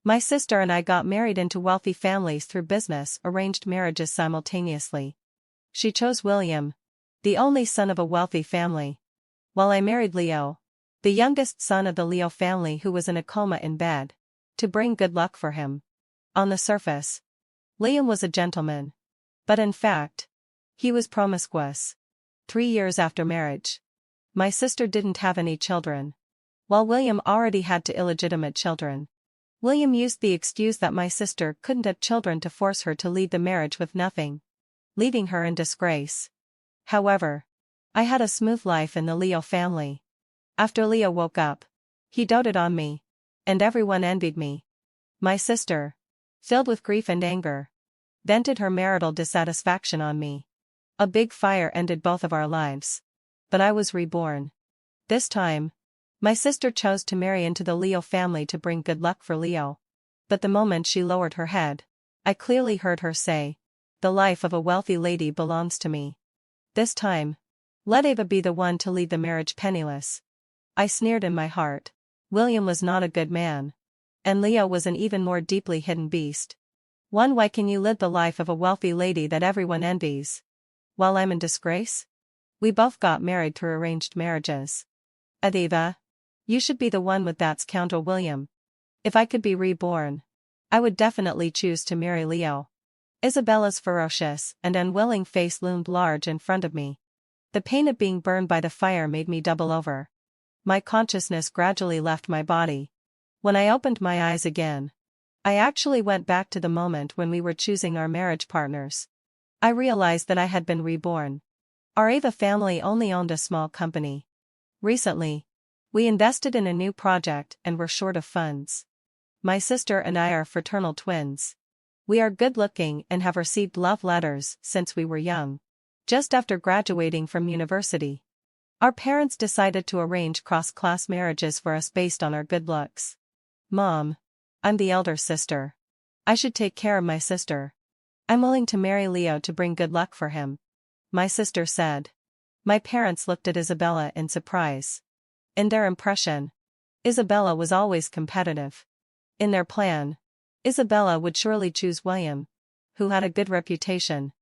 My sister and I got married into wealthy families through business arranged marriages simultaneously. She chose William, the only son of a wealthy family, while I married Leo, the youngest son of the Leo family who was in a coma in bed, to bring good luck for him. On the surface, Liam was a gentleman. But in fact, he was promiscuous. 3 years after marriage, my sister didn't have any children, while William already had 2 illegitimate children. William used the excuse that my sister couldn't have children to force her to lead the marriage with nothing, leaving her in disgrace. However, I had a smooth life in the Leo family. After Leo woke up, he doted on me, and everyone envied me. My sister, filled with grief and anger, vented her marital dissatisfaction on me. A big fire ended both of our lives. But I was reborn. This time, my sister chose to marry into the Leo family to bring good luck for Leo. But the moment she lowered her head, I clearly heard her say, "The life of a wealthy lady belongs to me. This time, let Ava be the one to lead the marriage penniless." I sneered in my heart. William was not a good man. And Leo was an even more deeply hidden beast. Why can you live the life of a wealthy lady that everyone envies, while I'm in disgrace? We both got married through arranged marriages. Ava, you should be the one with that scoundrel William. If I could be reborn, I would definitely choose to marry Leo. Isabella's ferocious and unwilling face loomed large in front of me. The pain of being burned by the fire made me double over. My consciousness gradually left my body. When I opened my eyes again, I actually went back to the moment when we were choosing our marriage partners. I realized that I had been reborn. Our Ava family only owned a small company. Recently, we invested in a new project and were short of funds. My sister and I are fraternal twins. We are good-looking and have received love letters since we were young. Just after graduating from university, our parents decided to arrange cross-class marriages for us based on our good looks. Mom, I'm the elder sister. I should take care of my sister. I'm willing to marry Leo to bring good luck for him, my sister said. My parents looked at Isabella in surprise. In their impression, Isabella was always competitive. In their plan, Isabella would surely choose William, who had a good reputation.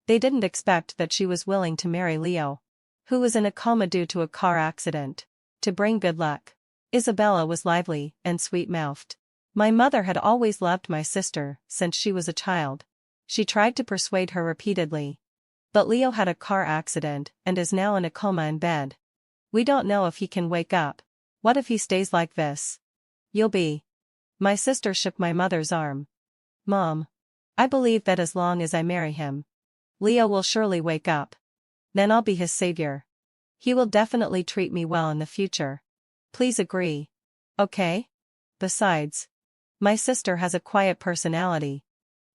They didn't expect that she was willing to marry Leo, who was in a coma due to a car accident, to bring good luck. Isabella was lively and sweet-mouthed. My mother had always loved my sister since she was a child. She tried to persuade her repeatedly. But Leo had a car accident and is now in a coma in bed. We don't know if he can wake up. What if he stays like this? You'll be. My sister shook my mother's arm. Mom, I believe that as long as I marry him, Leo will surely wake up. Then I'll be his savior. He will definitely treat me well in the future. Please agree. Okay? Besides, my sister has a quiet personality,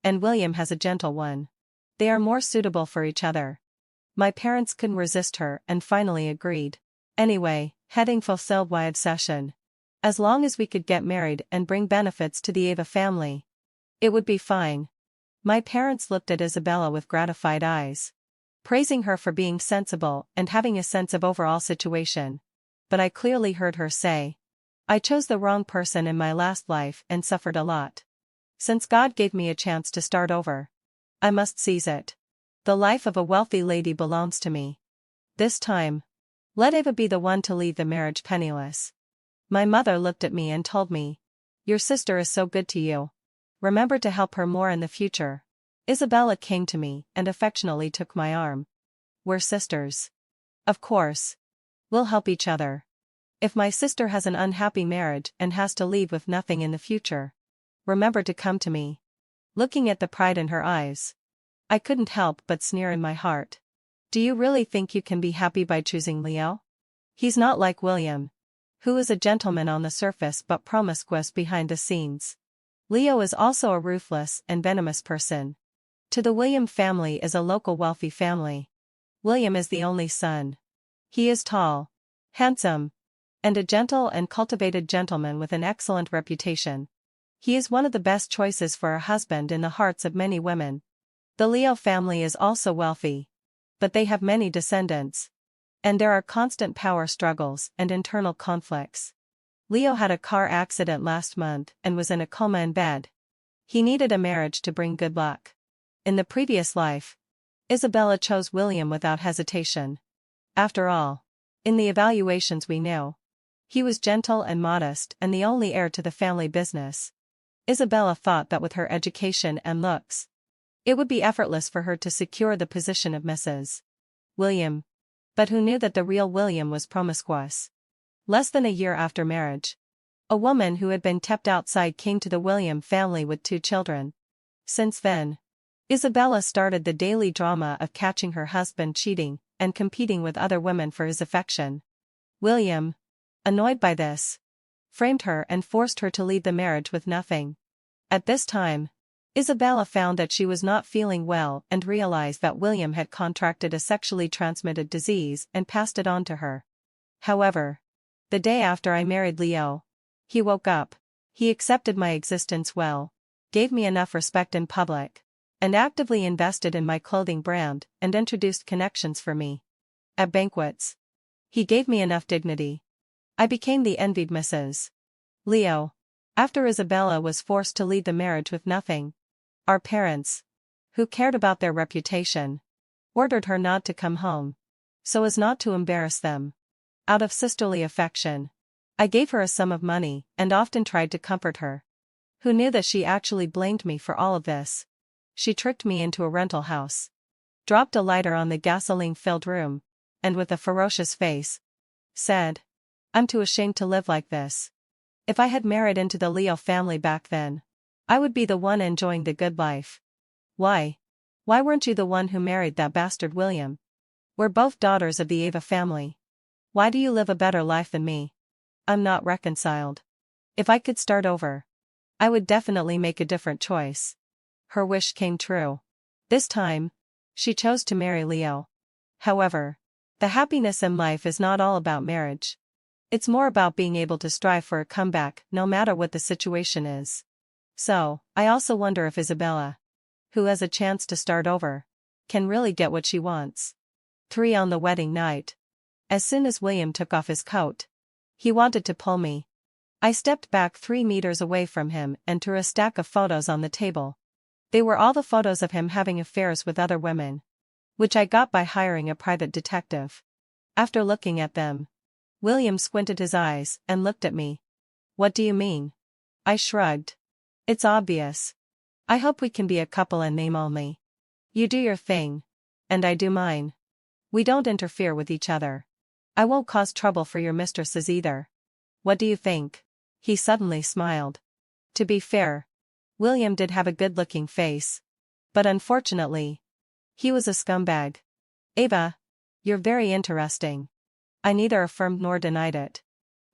and William has a gentle one. They are more suitable for each other. My parents couldn't resist her and finally agreed. Anyway, heading fulfilled my obsession. As long as we could get married and bring benefits to the Ava family, it would be fine. My parents looked at Isabella with gratified eyes, praising her for being sensible and having a sense of overall situation. But I clearly heard her say, "I chose the wrong person in my last life and suffered a lot. Since God gave me a chance to start over, I must seize it. The life of a wealthy lady belongs to me. This time, let Ava be the one to leave the marriage penniless." My mother looked at me and told me, "Your sister is so good to you. Remember to help her more in the future." Isabella came to me and affectionately took my arm. "We're sisters. Of course. We'll help each other. If my sister has an unhappy marriage and has to leave with nothing in the future, remember to come to me." Looking at the pride in her eyes, I couldn't help but sneer in my heart. Do you really think you can be happy by choosing Leo? He's not like William, who is a gentleman on the surface but promiscuous behind the scenes. Leo is also a ruthless and venomous person. To the William family is a local wealthy family. William is the only son. He is tall, handsome, and a gentle and cultivated gentleman with an excellent reputation. He is one of the best choices for a husband in the hearts of many women. The Leo family is also wealthy, but they have many descendants, and there are constant power struggles and internal conflicts. Leo had a car accident last month and was in a coma in bed. He needed a marriage to bring good luck. In the previous life, Isabella chose William without hesitation. After all, in the evaluations we knew, he was gentle and modest and the only heir to the family business. Isabella thought that with her education and looks, it would be effortless for her to secure the position of Mrs. William. But who knew that the real William was promiscuous? Less than a year after marriage, a woman who had been kept outside came to the William family with 2 children. Since then, Isabella started the daily drama of catching her husband cheating and competing with other women for his affection. William, annoyed by this, framed her and forced her to leave the marriage with nothing. At this time, Isabella found that she was not feeling well and realized that William had contracted a sexually transmitted disease and passed it on to her. However, the day after I married Leo, he woke up. He accepted my existence well, gave me enough respect in public, and actively invested in my clothing brand and introduced connections for me. At banquets, he gave me enough dignity. I became the envied Mrs. Leo. After Isabella was forced to lead the marriage with nothing, our parents, who cared about their reputation, ordered her not to come home, so as not to embarrass them. Out of sisterly affection, I gave her a sum of money and often tried to comfort her. Who knew that she actually blamed me for all of this? She tricked me into a rental house, dropped a lighter on the gasoline-filled room, and with a ferocious face, said, "I'm too ashamed to live like this. If I had married into the Leo family back then, I would be the one enjoying the good life. Why? Why weren't you the one who married that bastard William? We're both daughters of the Ava family. Why do you live a better life than me? I'm not reconciled. If I could start over, I would definitely make a different choice." Her wish came true. This time, she chose to marry Leo. However, the happiness in life is not all about marriage. It's more about being able to strive for a comeback no matter what the situation is. So, I also wonder if Isabella, who has a chance to start over, can really get what she wants. 3 On the wedding night. As soon as William took off his coat, he wanted to pull me. I stepped back 3 meters away from him and threw a stack of photos on the table. They were all the photos of him having affairs with other women, which I got by hiring a private detective. After looking at them, William squinted his eyes and looked at me. "What do you mean?" I shrugged. "It's obvious. I hope we can be a couple in name only. You do your thing, and I do mine. We don't interfere with each other. I won't cause trouble for your mistresses either. What do you think?" He suddenly smiled. To be fair, William did have a good-looking face. But unfortunately, he was a scumbag. "Ava, you're very interesting." I neither affirmed nor denied it.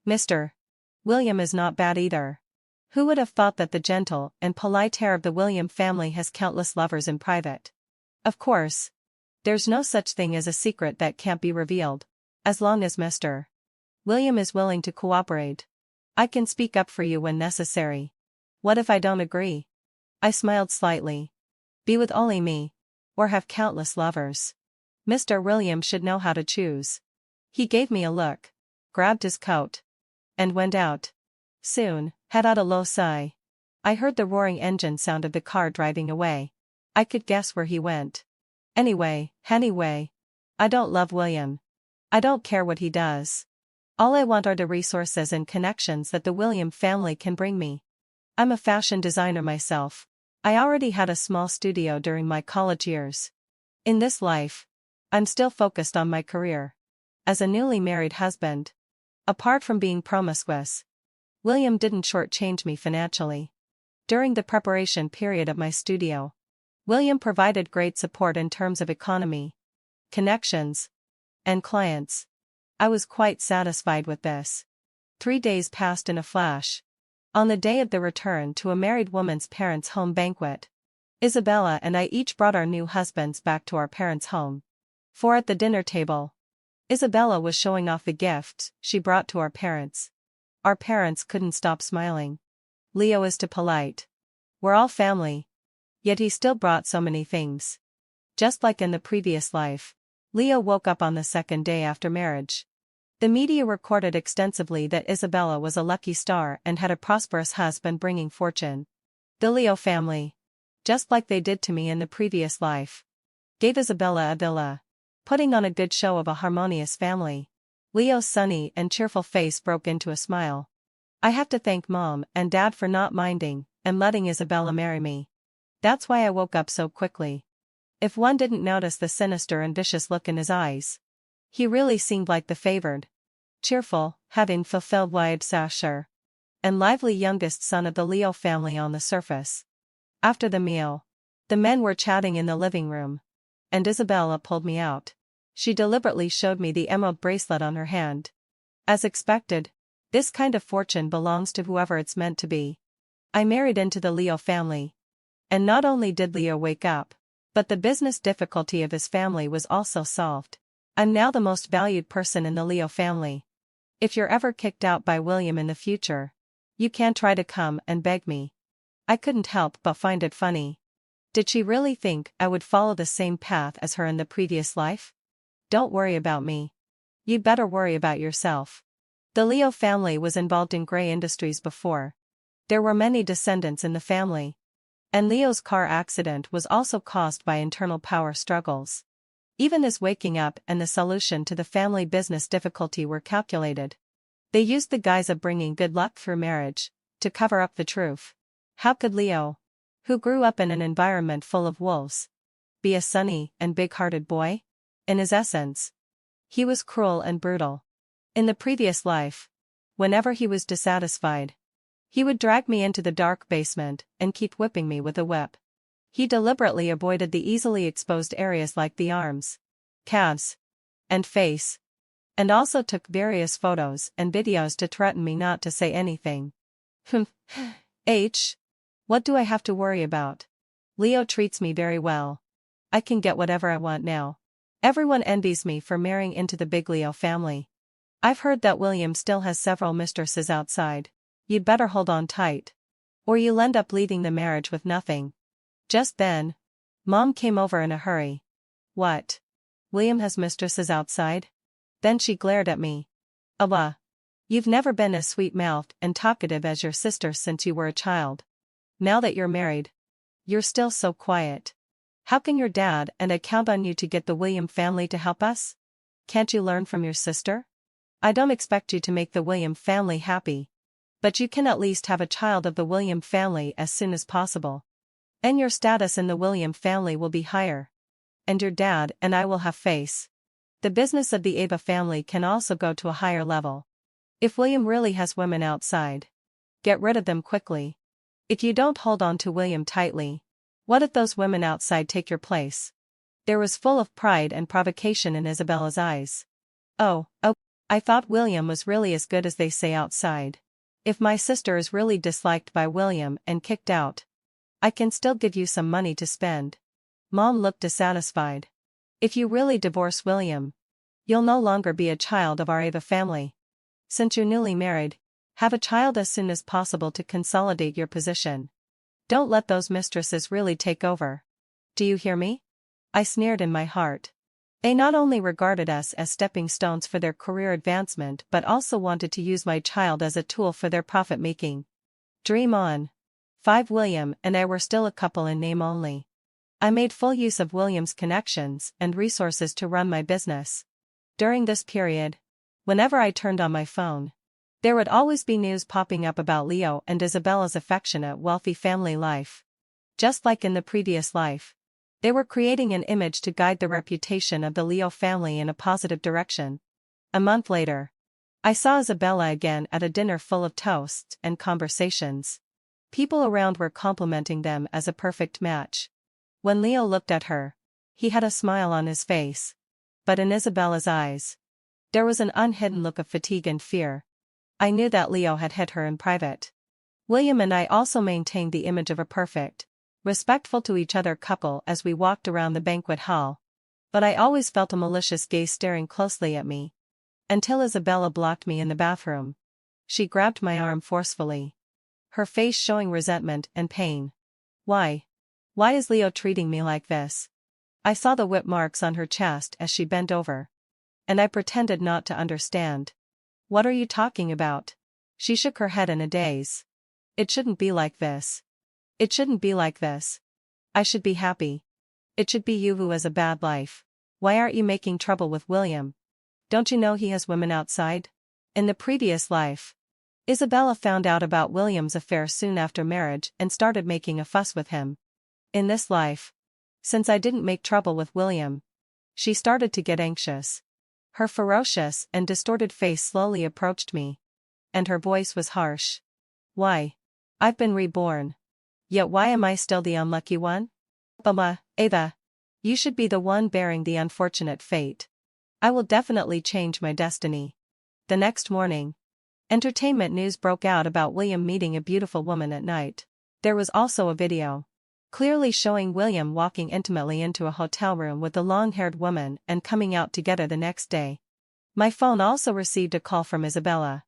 "Mr. William is not bad either. Who would have thought that the gentle and polite heir of the William family has countless lovers in private? Of course, there's no such thing as a secret that can't be revealed, as long as Mr. William is willing to cooperate. I can speak up for you when necessary. What if I don't agree?" I smiled slightly. "Be with only me, or have countless lovers. Mr. William should know how to choose." He gave me a look, grabbed his coat, and went out. Soon, let out a low sigh. I heard the roaring engine sound of the car driving away. I could guess where he went. Anyway, I don't love William. I don't care what he does. All I want are the resources and connections that the William family can bring me. I'm a fashion designer myself. I already had a small studio during my college years. In this life, I'm still focused on my career. As a newly married husband, apart from being promiscuous, William didn't shortchange me financially. During the preparation period of my studio, William provided great support in terms of economy, connections, and clients. I was quite satisfied with this. 3 days passed in a flash. On the day of the return to a married woman's parents' home banquet, Isabella and I each brought our new husbands back to our parents' home. For at the dinner table, Isabella was showing off the gifts she brought to our parents. Our parents couldn't stop smiling. Leo is too polite. We're all family. Yet he still brought so many things. Just like in the previous life, Leo woke up on the 2nd day after marriage. The media recorded extensively that Isabella was a lucky star and had a prosperous husband bringing fortune. The Leo family, just like they did to me in the previous life, gave Isabella a villa, putting on a good show of a harmonious family. Leo's sunny and cheerful face broke into a smile. I have to thank Mom and Dad for not minding and letting Isabella marry me. That's why I woke up so quickly. If one didn't notice the sinister and vicious look in his eyes. He really seemed like the favored, cheerful, having fulfilled wide sasher, and lively youngest son of the Leo family on the surface. After the meal, the men were chatting in the living room, and Isabella pulled me out. She deliberately showed me the emerald bracelet on her hand. As expected, this kind of fortune belongs to whoever it's meant to be. I married into the Leo family. And not only did Leo wake up, but the business difficulty of his family was also solved. I'm now the most valued person in the Leo family. If you're ever kicked out by William in the future, you can try to come and beg me. I couldn't help but find it funny. Did she really think I would follow the same path as her in the previous life? Don't worry about me. You'd better worry about yourself. The Leo family was involved in gray industries before. There were many descendants in the family. And Leo's car accident was also caused by internal power struggles. Even his waking up and the solution to the family business difficulty were calculated. They used the guise of bringing good luck through marriage to cover up the truth. How could Leo, who grew up in an environment full of wolves, be a sunny and big-hearted boy? In his essence, he was cruel and brutal. In the previous life, whenever he was dissatisfied, he would drag me into the dark basement and keep whipping me with a whip. He deliberately avoided the easily exposed areas like the arms, calves, and face, and also took various photos and videos to threaten me not to say anything. What do I have to worry about? Leo treats me very well. I can get whatever I want now. Everyone envies me for marrying into the big Leo family. I've heard that William still has several mistresses outside. You'd better hold on tight, or you'll end up leaving the marriage with nothing. Just then, Mom came over in a hurry. What? William has mistresses outside? Then she glared at me. You've never been as sweet-mouthed and talkative as your sister since you were a child. Now that you're married, you're still so quiet. How can your dad and I count on you to get the William family to help us? Can't you learn from your sister? I don't expect you to make the William family happy, but you can at least have a child of the William family as soon as possible. And your status in the William family will be higher. And your dad and I will have face. The business of the Ava family can also go to a higher level. If William really has women outside, get rid of them quickly. If you don't hold on to William tightly, what if those women outside take your place? There was full of pride and provocation in Isabella's eyes. Oh, I thought William was really as good as they say outside. If my sister is really disliked by William and kicked out, I can still give you some money to spend. Mom looked dissatisfied. If you really divorce William, you'll no longer be a child of our Ava family. Since you're newly married, have a child as soon as possible to consolidate your position. Don't let those mistresses really take over. Do you hear me? I sneered in my heart. They not only regarded us as stepping stones for their career advancement but also wanted to use my child as a tool for their profit-making. Dream on. 5 William and I were still a couple in name only. I made full use of William's connections and resources to run my business. During this period, whenever I turned on my phone, there would always be news popping up about Leo and Isabella's affectionate, wealthy family life. Just like in the previous life, they were creating an image to guide the reputation of the Leo family in a positive direction. A month later, I saw Isabella again at a dinner full of toasts and conversations. People around were complimenting them as a perfect match. When Leo looked at her, he had a smile on his face. But in Isabella's eyes, there was an unhidden look of fatigue and fear. I knew that Leo had hit her in private. William and I also maintained the image of a perfect, respectful to each other couple as we walked around the banquet hall. But I always felt a malicious gaze staring closely at me. Until Isabella blocked me in the bathroom. She grabbed my arm forcefully, her face showing resentment and pain. Why? Why is Leo treating me like this? I saw the whip marks on her chest as she bent over. and I pretended not to understand. What are you talking about? She shook her head in a daze. It shouldn't be like this. It shouldn't be like this. I should be happy. It should be you who has a bad life. Why aren't you making trouble with William? Don't you know he has women outside? In the previous life, Isabella found out about William's affair soon after marriage and started making a fuss with him. In this life, since I didn't make trouble with William, she started to get anxious. Her ferocious and distorted face slowly approached me, and her voice was harsh. Why? I've been reborn. Yet why am I still the unlucky one? Mama, Ava, you should be the one bearing the unfortunate fate. I will definitely change my destiny. The next morning, entertainment news broke out about William meeting a beautiful woman at night. There was also a video, clearly showing William walking intimately into a hotel room with the long-haired woman and coming out together the next day. My phone also received a call from Isabella.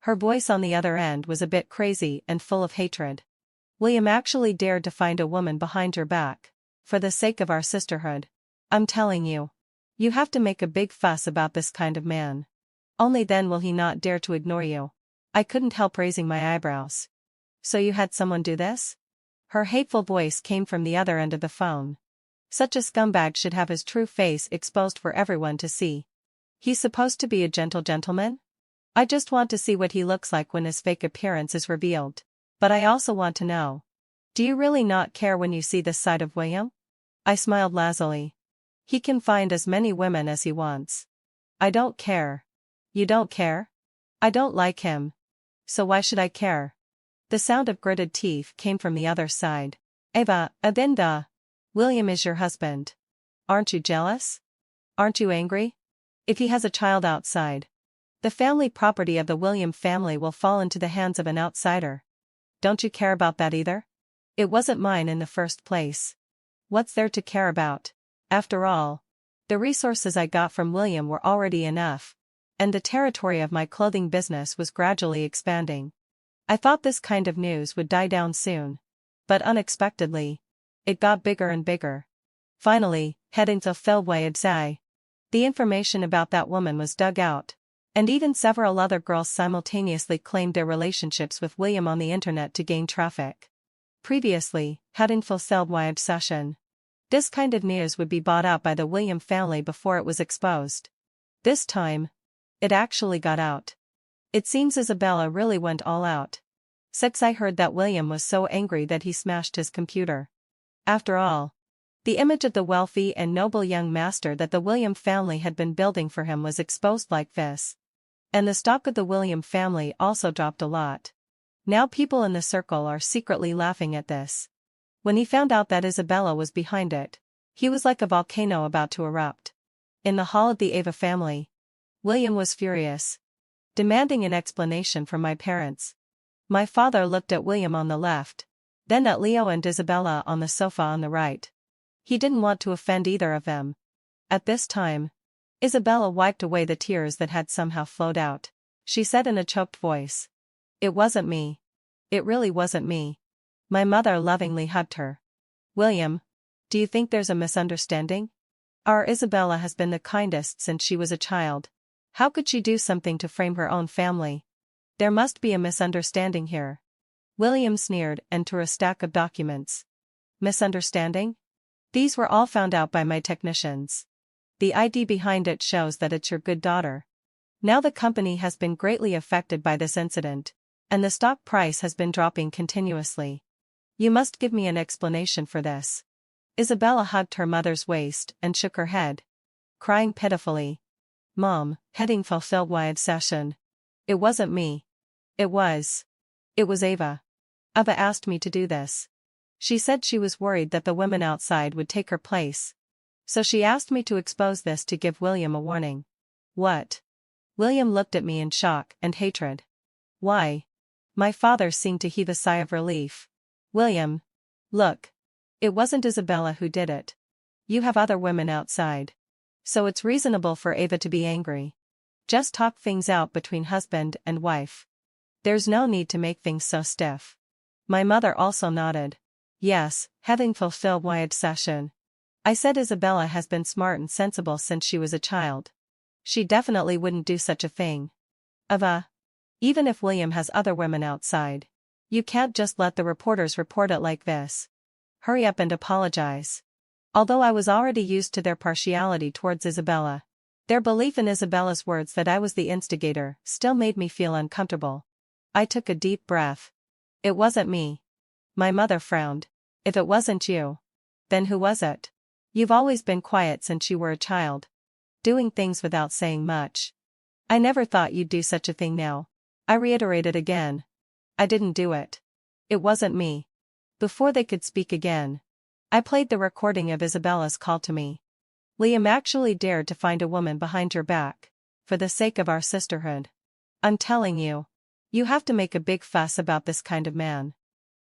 Her voice on the other end was a bit crazy and full of hatred. William actually dared to find a woman behind her back. For the sake of our sisterhood, I'm telling you, you have to make a big fuss about this kind of man. Only then will he not dare to ignore you. I couldn't help raising my eyebrows. So you had someone do this? Her hateful voice came from the other end of the phone. Such a scumbag should have his true face exposed for everyone to see. He's supposed to be a gentle gentleman? I just want to see what he looks like when his fake appearance is revealed. But I also want to know. Do you really not care when you see this side of William? I smiled lazily. He can find as many women as he wants. I don't care. You don't care? I don't like him. So why should I care? The sound of gritted teeth came from the other side. Eva, Adinda. William is your husband. Aren't you jealous? Aren't you angry? If he has a child outside, the family property of the William family will fall into the hands of an outsider. Don't you care about that either? It wasn't mine in the first place. What's there to care about? After all, the resources I got from William were already enough, and the territory of my clothing business was gradually expanding. I thought this kind of news would die down soon. But unexpectedly, it got bigger and bigger. Finally, heading to Philwaydsai, the information about that woman was dug out, and even several other girls simultaneously claimed their relationships with William on the internet to gain traffic. Previously, heading Philwaydsai, this kind of news would be bought out by the William family before it was exposed. This time, it actually got out. It seems Isabella really went all out. Since I heard that William was so angry that he smashed his computer. After all, the image of the wealthy and noble young master that the William family had been building for him was exposed like this. And the stock of the William family also dropped a lot. Now people in the circle are secretly laughing at this. When he found out that Isabella was behind it, he was like a volcano about to erupt. In the hall of the Ava family, William was furious, demanding an explanation from my parents. My father looked at William on the left, then at Leo and Isabella on the sofa on the right. He didn't want to offend either of them. At this time, Isabella wiped away the tears that had somehow flowed out. She said in a choked voice, "It wasn't me. It really wasn't me." My mother lovingly hugged her. "William, do you think there's a misunderstanding? Our Isabella has been the kindest since she was a child. How could she do something to frame her own family? There must be a misunderstanding here." William sneered and tore a stack of documents. "Misunderstanding? These were all found out by my technicians. The ID behind it shows that it's your good daughter. Now the company has been greatly affected by this incident, and the stock price has been dropping continuously. You must give me an explanation for this." Isabella hugged her mother's waist and shook her head, crying pitifully. "Mom, heading fulfilled session. It wasn't me. It was Ava. Ava asked me to do this. She said she was worried that the women outside would take her place. So she asked me to expose this to give William a warning." "What?" William looked at me in shock and hatred. "Why?" My father seemed to heave a sigh of relief. "William, look. It wasn't Isabella who did it. You have other women outside. So it's reasonable for Ava to be angry. Just talk things out between husband and wife. There's no need to make things so stiff." My mother also nodded. "Yes, having fulfilled session. I said Isabella has been smart and sensible since she was a child. She definitely wouldn't do such a thing. Even if William has other women outside. You can't just let the reporters report it like this. Hurry up and apologize. Although I was already used to their partiality towards Isabella, their belief in Isabella's words that I was the instigator still made me feel uncomfortable. I took a deep breath. It wasn't me. My mother frowned. If it wasn't you, then who was it? You've always been quiet since you were a child, doing things without saying much. I never thought you'd do such a thing now. I reiterated again. I didn't do it. It wasn't me. Before they could speak again, I played the recording of Isabella's call to me. Liam actually dared to find a woman behind your back, for the sake of our sisterhood. I'm telling you, you have to make a big fuss about this kind of man.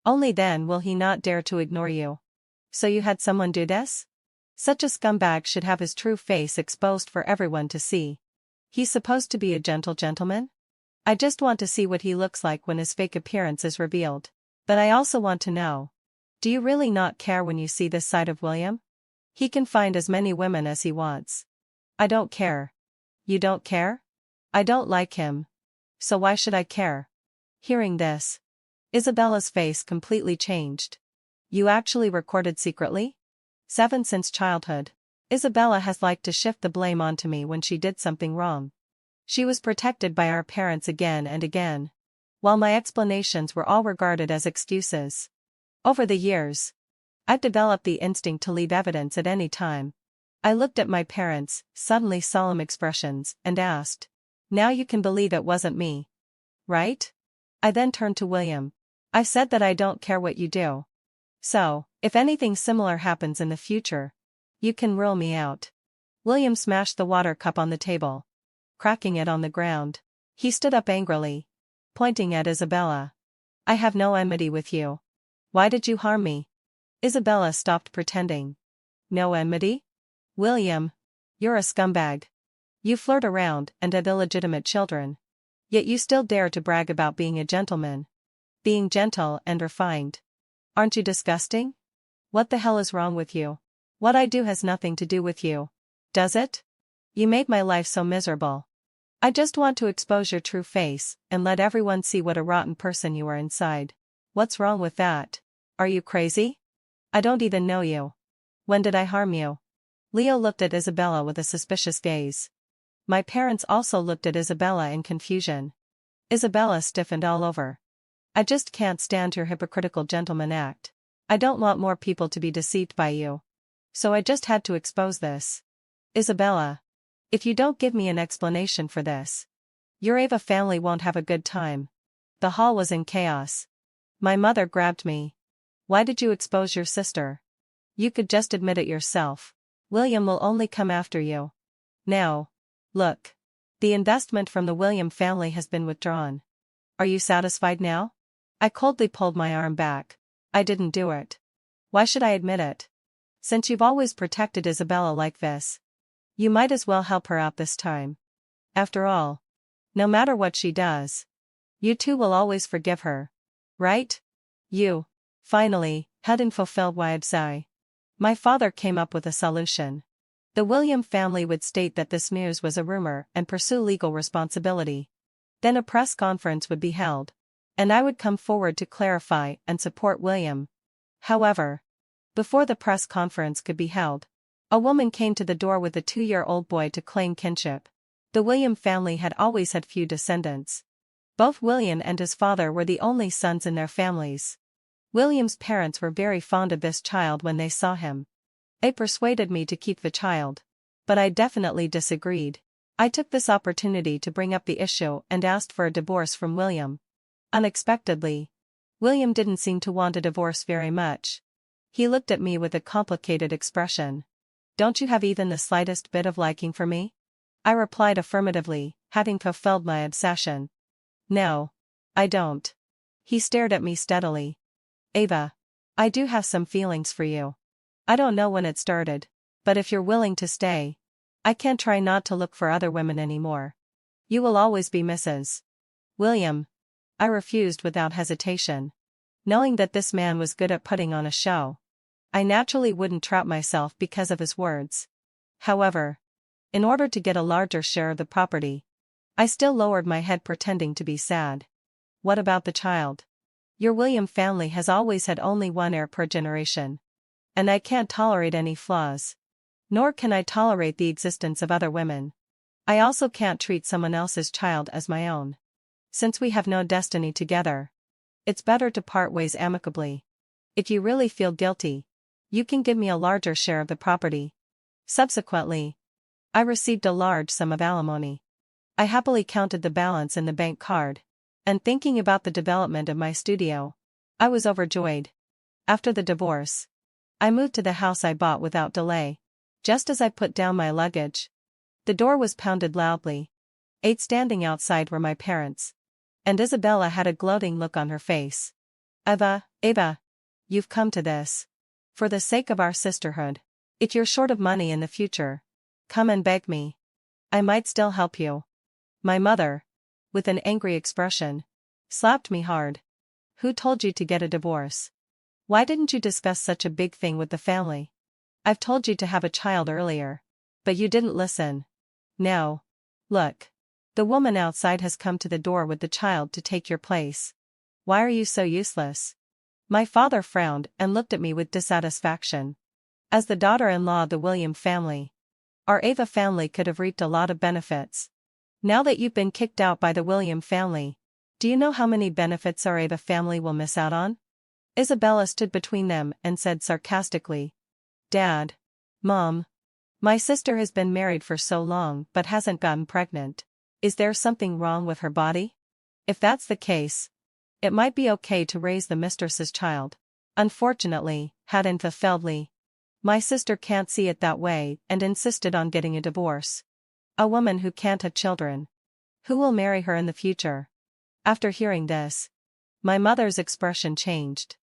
Only then will he not dare to ignore you. So you had someone do this? Such a scumbag should have his true face exposed for everyone to see. He's supposed to be a gentle gentleman? I just want to see what he looks like when his fake appearance is revealed. But I also want to know. Do you really not care when you see this side of William? He can find as many women as he wants. I don't care. You don't care? I don't like him. So why should I care? Hearing this, Isabella's face completely changed. You actually recorded secretly? 7 since childhood. Isabella has liked to shift the blame onto me when she did something wrong. She was protected by our parents again and again, while my explanations were all regarded as excuses. Over the years, I've developed the instinct to leave evidence at any time. I looked at my parents' suddenly solemn expressions and asked, "Now you can believe it wasn't me, right?" I then turned to William. I said that I don't care what you do. So, if anything similar happens in the future, you can rule me out. William smashed the water cup on the table, cracking it on the ground. He stood up angrily, pointing at Isabella. I have no enmity with you. Why did you harm me? Isabella stopped pretending. No enmity? William, you're a scumbag. You flirt around and have illegitimate children. Yet you still dare to brag about being a gentleman. Being gentle and refined. Aren't you disgusting? What the hell is wrong with you? What I do has nothing to do with you. Does it? You made my life so miserable. I just want to expose your true face and let everyone see what a rotten person you are inside. What's wrong with that? Are you crazy? I don't even know you. When did I harm you? Leo looked at Isabella with a suspicious gaze. My parents also looked at Isabella in confusion. Isabella stiffened all over. I just can't stand your hypocritical gentleman act. I don't want more people to be deceived by you. So I just had to expose this. Isabella, if you don't give me an explanation for this, your Ava family won't have a good time. The hall was in chaos. My mother grabbed me. Why did you expose your sister? You could just admit it yourself. William will only come after you. Now, look. The investment from the William family has been withdrawn. Are you satisfied now? I coldly pulled my arm back. I didn't do it. Why should I admit it? Since you've always protected Isabella like this, you might as well help her out this time. After all, no matter what she does, you two will always forgive her. Right? You. Finally, hadn't fulfilled Waibsai. My father came up with a solution. The William family would state that this news was a rumor and pursue legal responsibility. Then a press conference would be held, and I would come forward to clarify and support William. However, before the press conference could be held, a woman came to the door with a 2-year-old boy to claim kinship. The William family had always had few descendants. Both William and his father were the only sons in their families. William's parents were very fond of this child when they saw him. They persuaded me to keep the child. But I definitely disagreed. I took this opportunity to bring up the issue and asked for a divorce from William. Unexpectedly, William didn't seem to want a divorce very much. He looked at me with a complicated expression. Don't you have even the slightest bit of liking for me? I replied affirmatively, having fulfilled my obsession. No, I don't. He stared at me steadily. Ava, I do have some feelings for you. I don't know when it started, but if you're willing to stay, I can try not to look for other women anymore. You will always be Mrs. William. I refused without hesitation. Knowing that this man was good at putting on a show, I naturally wouldn't trap myself because of his words. However, in order to get a larger share of the property. I still lowered my head, pretending to be sad. What about the child? Your William family has always had only one heir per generation. And I can't tolerate any flaws. Nor can I tolerate the existence of other women. I also can't treat someone else's child as my own. Since we have no destiny together, it's better to part ways amicably. If you really feel guilty, you can give me a larger share of the property. Subsequently, I received a large sum of alimony. I happily counted the balance in the bank card, and thinking about the development of my studio, I was overjoyed. After the divorce, I moved to the house I bought without delay. Just as I put down my luggage, the door was pounded loudly. Standing outside were my parents, and Isabella had a gloating look on her face. Eva, you've come to this. For the sake of our sisterhood. If you're short of money in the future, come and beg me. I might still help you. My mother, with an angry expression, slapped me hard. Who told you to get a divorce? Why didn't you discuss such a big thing with the family? I've told you to have a child earlier, but you didn't listen. Now, look. The woman outside has come to the door with the child to take your place. Why are you so useless? My father frowned and looked at me with dissatisfaction. As the daughter-in-law of the William family, our Ava family could have reaped a lot of benefits. Now that you've been kicked out by the William family, do you know how many benefits our Ava family will miss out on? Isabella stood between them and said sarcastically, Dad, Mom, my sister has been married for so long but hasn't gotten pregnant. Is there something wrong with her body? If that's the case, it might be okay to raise the mistress's child. Unfortunately, hadn't Feldley. My sister can't see it that way and insisted on getting a divorce. A woman who can't have children. Who will marry her in the future? After hearing this, my mother's expression changed.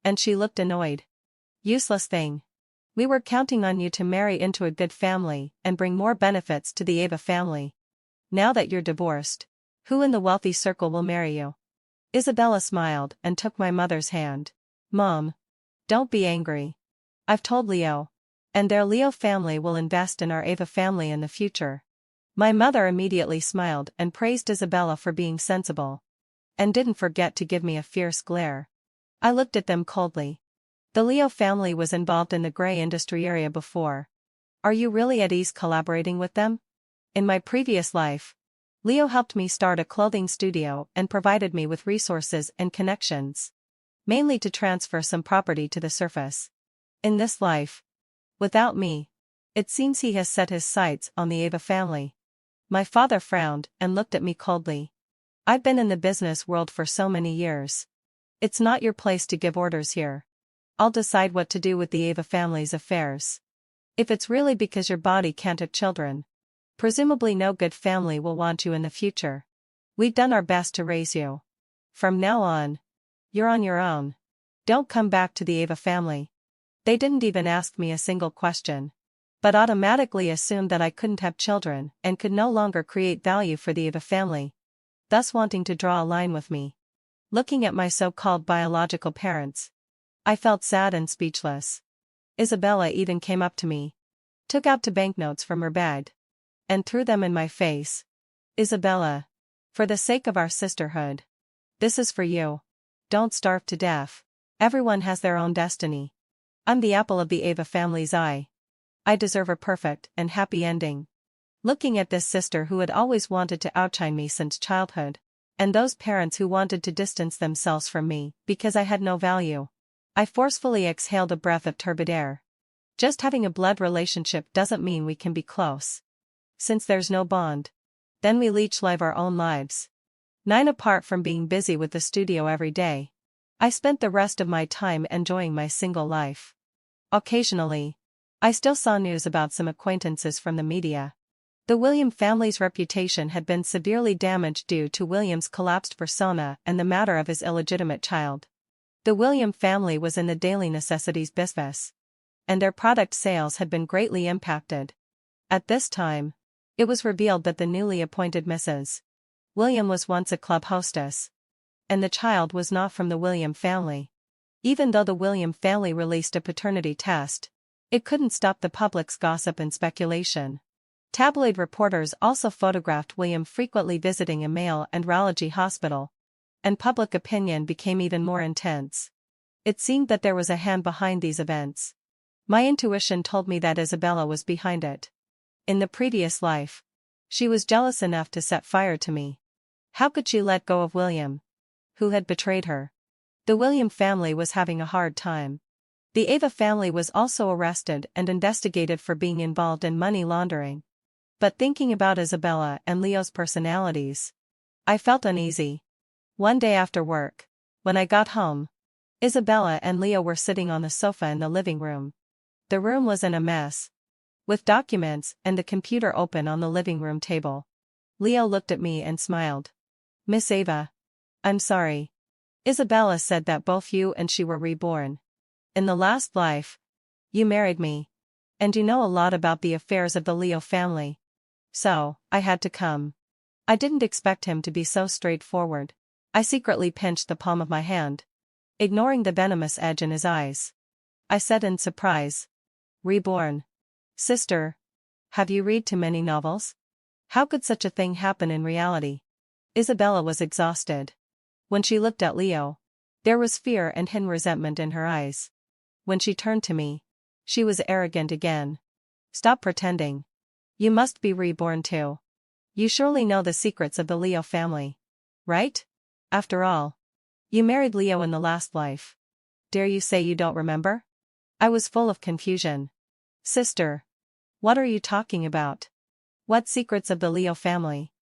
And she looked annoyed. Useless thing. We were counting on you to marry into a good family and bring more benefits to the Ava family. Now that you're divorced, who in the wealthy circle will marry you? Isabella smiled and took my mother's hand. Mom, don't be angry. I've told Leo, and their Leo family will invest in our Ava family in the future. My mother immediately smiled and praised Isabella for being sensible. And didn't forget to give me a fierce glare. I looked at them coldly. The Leo family was involved in the gray industry area before. Are you really at ease collaborating with them? In my previous life, Leo helped me start a clothing studio and provided me with resources and connections, mainly to transfer some property to the surface. In this life, without me, it seems he has set his sights on the Ava family. My father frowned and looked at me coldly. I've been in the business world for so many years. It's not your place to give orders here. I'll decide what to do with the Ava family's affairs. If it's really because your body can't have children, presumably no good family will want you in the future. We've done our best to raise you. From now on, you're on your own. Don't come back to the Ava family. They didn't even ask me a single question, but automatically assumed that I couldn't have children and could no longer create value for the Ava family, thus wanting to draw a line with me. Looking at my so-called biological parents, I felt sad and speechless. Isabella even came up to me, took out 2 banknotes from her bag, and threw them in my face. Isabella, for the sake of our sisterhood, this is for you. Don't starve to death. Everyone has their own destiny. I'm the apple of the Ava family's eye. I deserve a perfect and happy ending. Looking at this sister who had always wanted to outshine me since childhood, and those parents who wanted to distance themselves from me because I had no value, I forcefully exhaled a breath of turbid air. Just having a blood relationship doesn't mean we can be close. Since there's no bond, then we'll each live our own lives. 9 apart from being busy with the studio every day, I spent the rest of my time enjoying my single life. Occasionally, I still saw news about some acquaintances from the media. The William family's reputation had been severely damaged due to William's collapsed persona and the matter of his illegitimate child. The William family was in the daily necessities business, and their product sales had been greatly impacted. At this time, it was revealed that the newly appointed Mrs. William was once a club hostess, and the child was not from the William family. Even though the William family released a paternity test, it couldn't stop the public's gossip and speculation. Tabloid reporters also photographed William frequently visiting a male andrology hospital. And public opinion became even more intense. It seemed that there was a hand behind these events. My intuition told me that Isabella was behind it. In the previous life, she was jealous enough to set fire to me. How could she let go of William, who had betrayed her? The William family was having a hard time. The Ava family was also arrested and investigated for being involved in money laundering. But thinking about Isabella and Leo's personalities, I felt uneasy. One day after work, when I got home, Isabella and Leo were sitting on the sofa in the living room. The room was in a mess, with documents and the computer open on the living room table. Leo looked at me and smiled. "Miss Ava. I'm sorry. Isabella said that both you and she were reborn. In the last life, you married me. And you know a lot about the affairs of the Leo family. So, I had to come." I didn't expect him to be so straightforward. I secretly pinched the palm of my hand, ignoring the venomous edge in his eyes. I said in surprise, "Reborn. Sister, have you read too many novels? How could such a thing happen in reality?" Isabella was exhausted. When she looked at Leo, there was fear and hidden resentment in her eyes. When she turned to me, she was arrogant again. "Stop pretending. You must be reborn too. You surely know the secrets of the Leo family, right? After all, you married Leo in the last life. Dare you say you don't remember?" I was full of confusion. "Sister, what are you talking about? What secrets of the Leo family?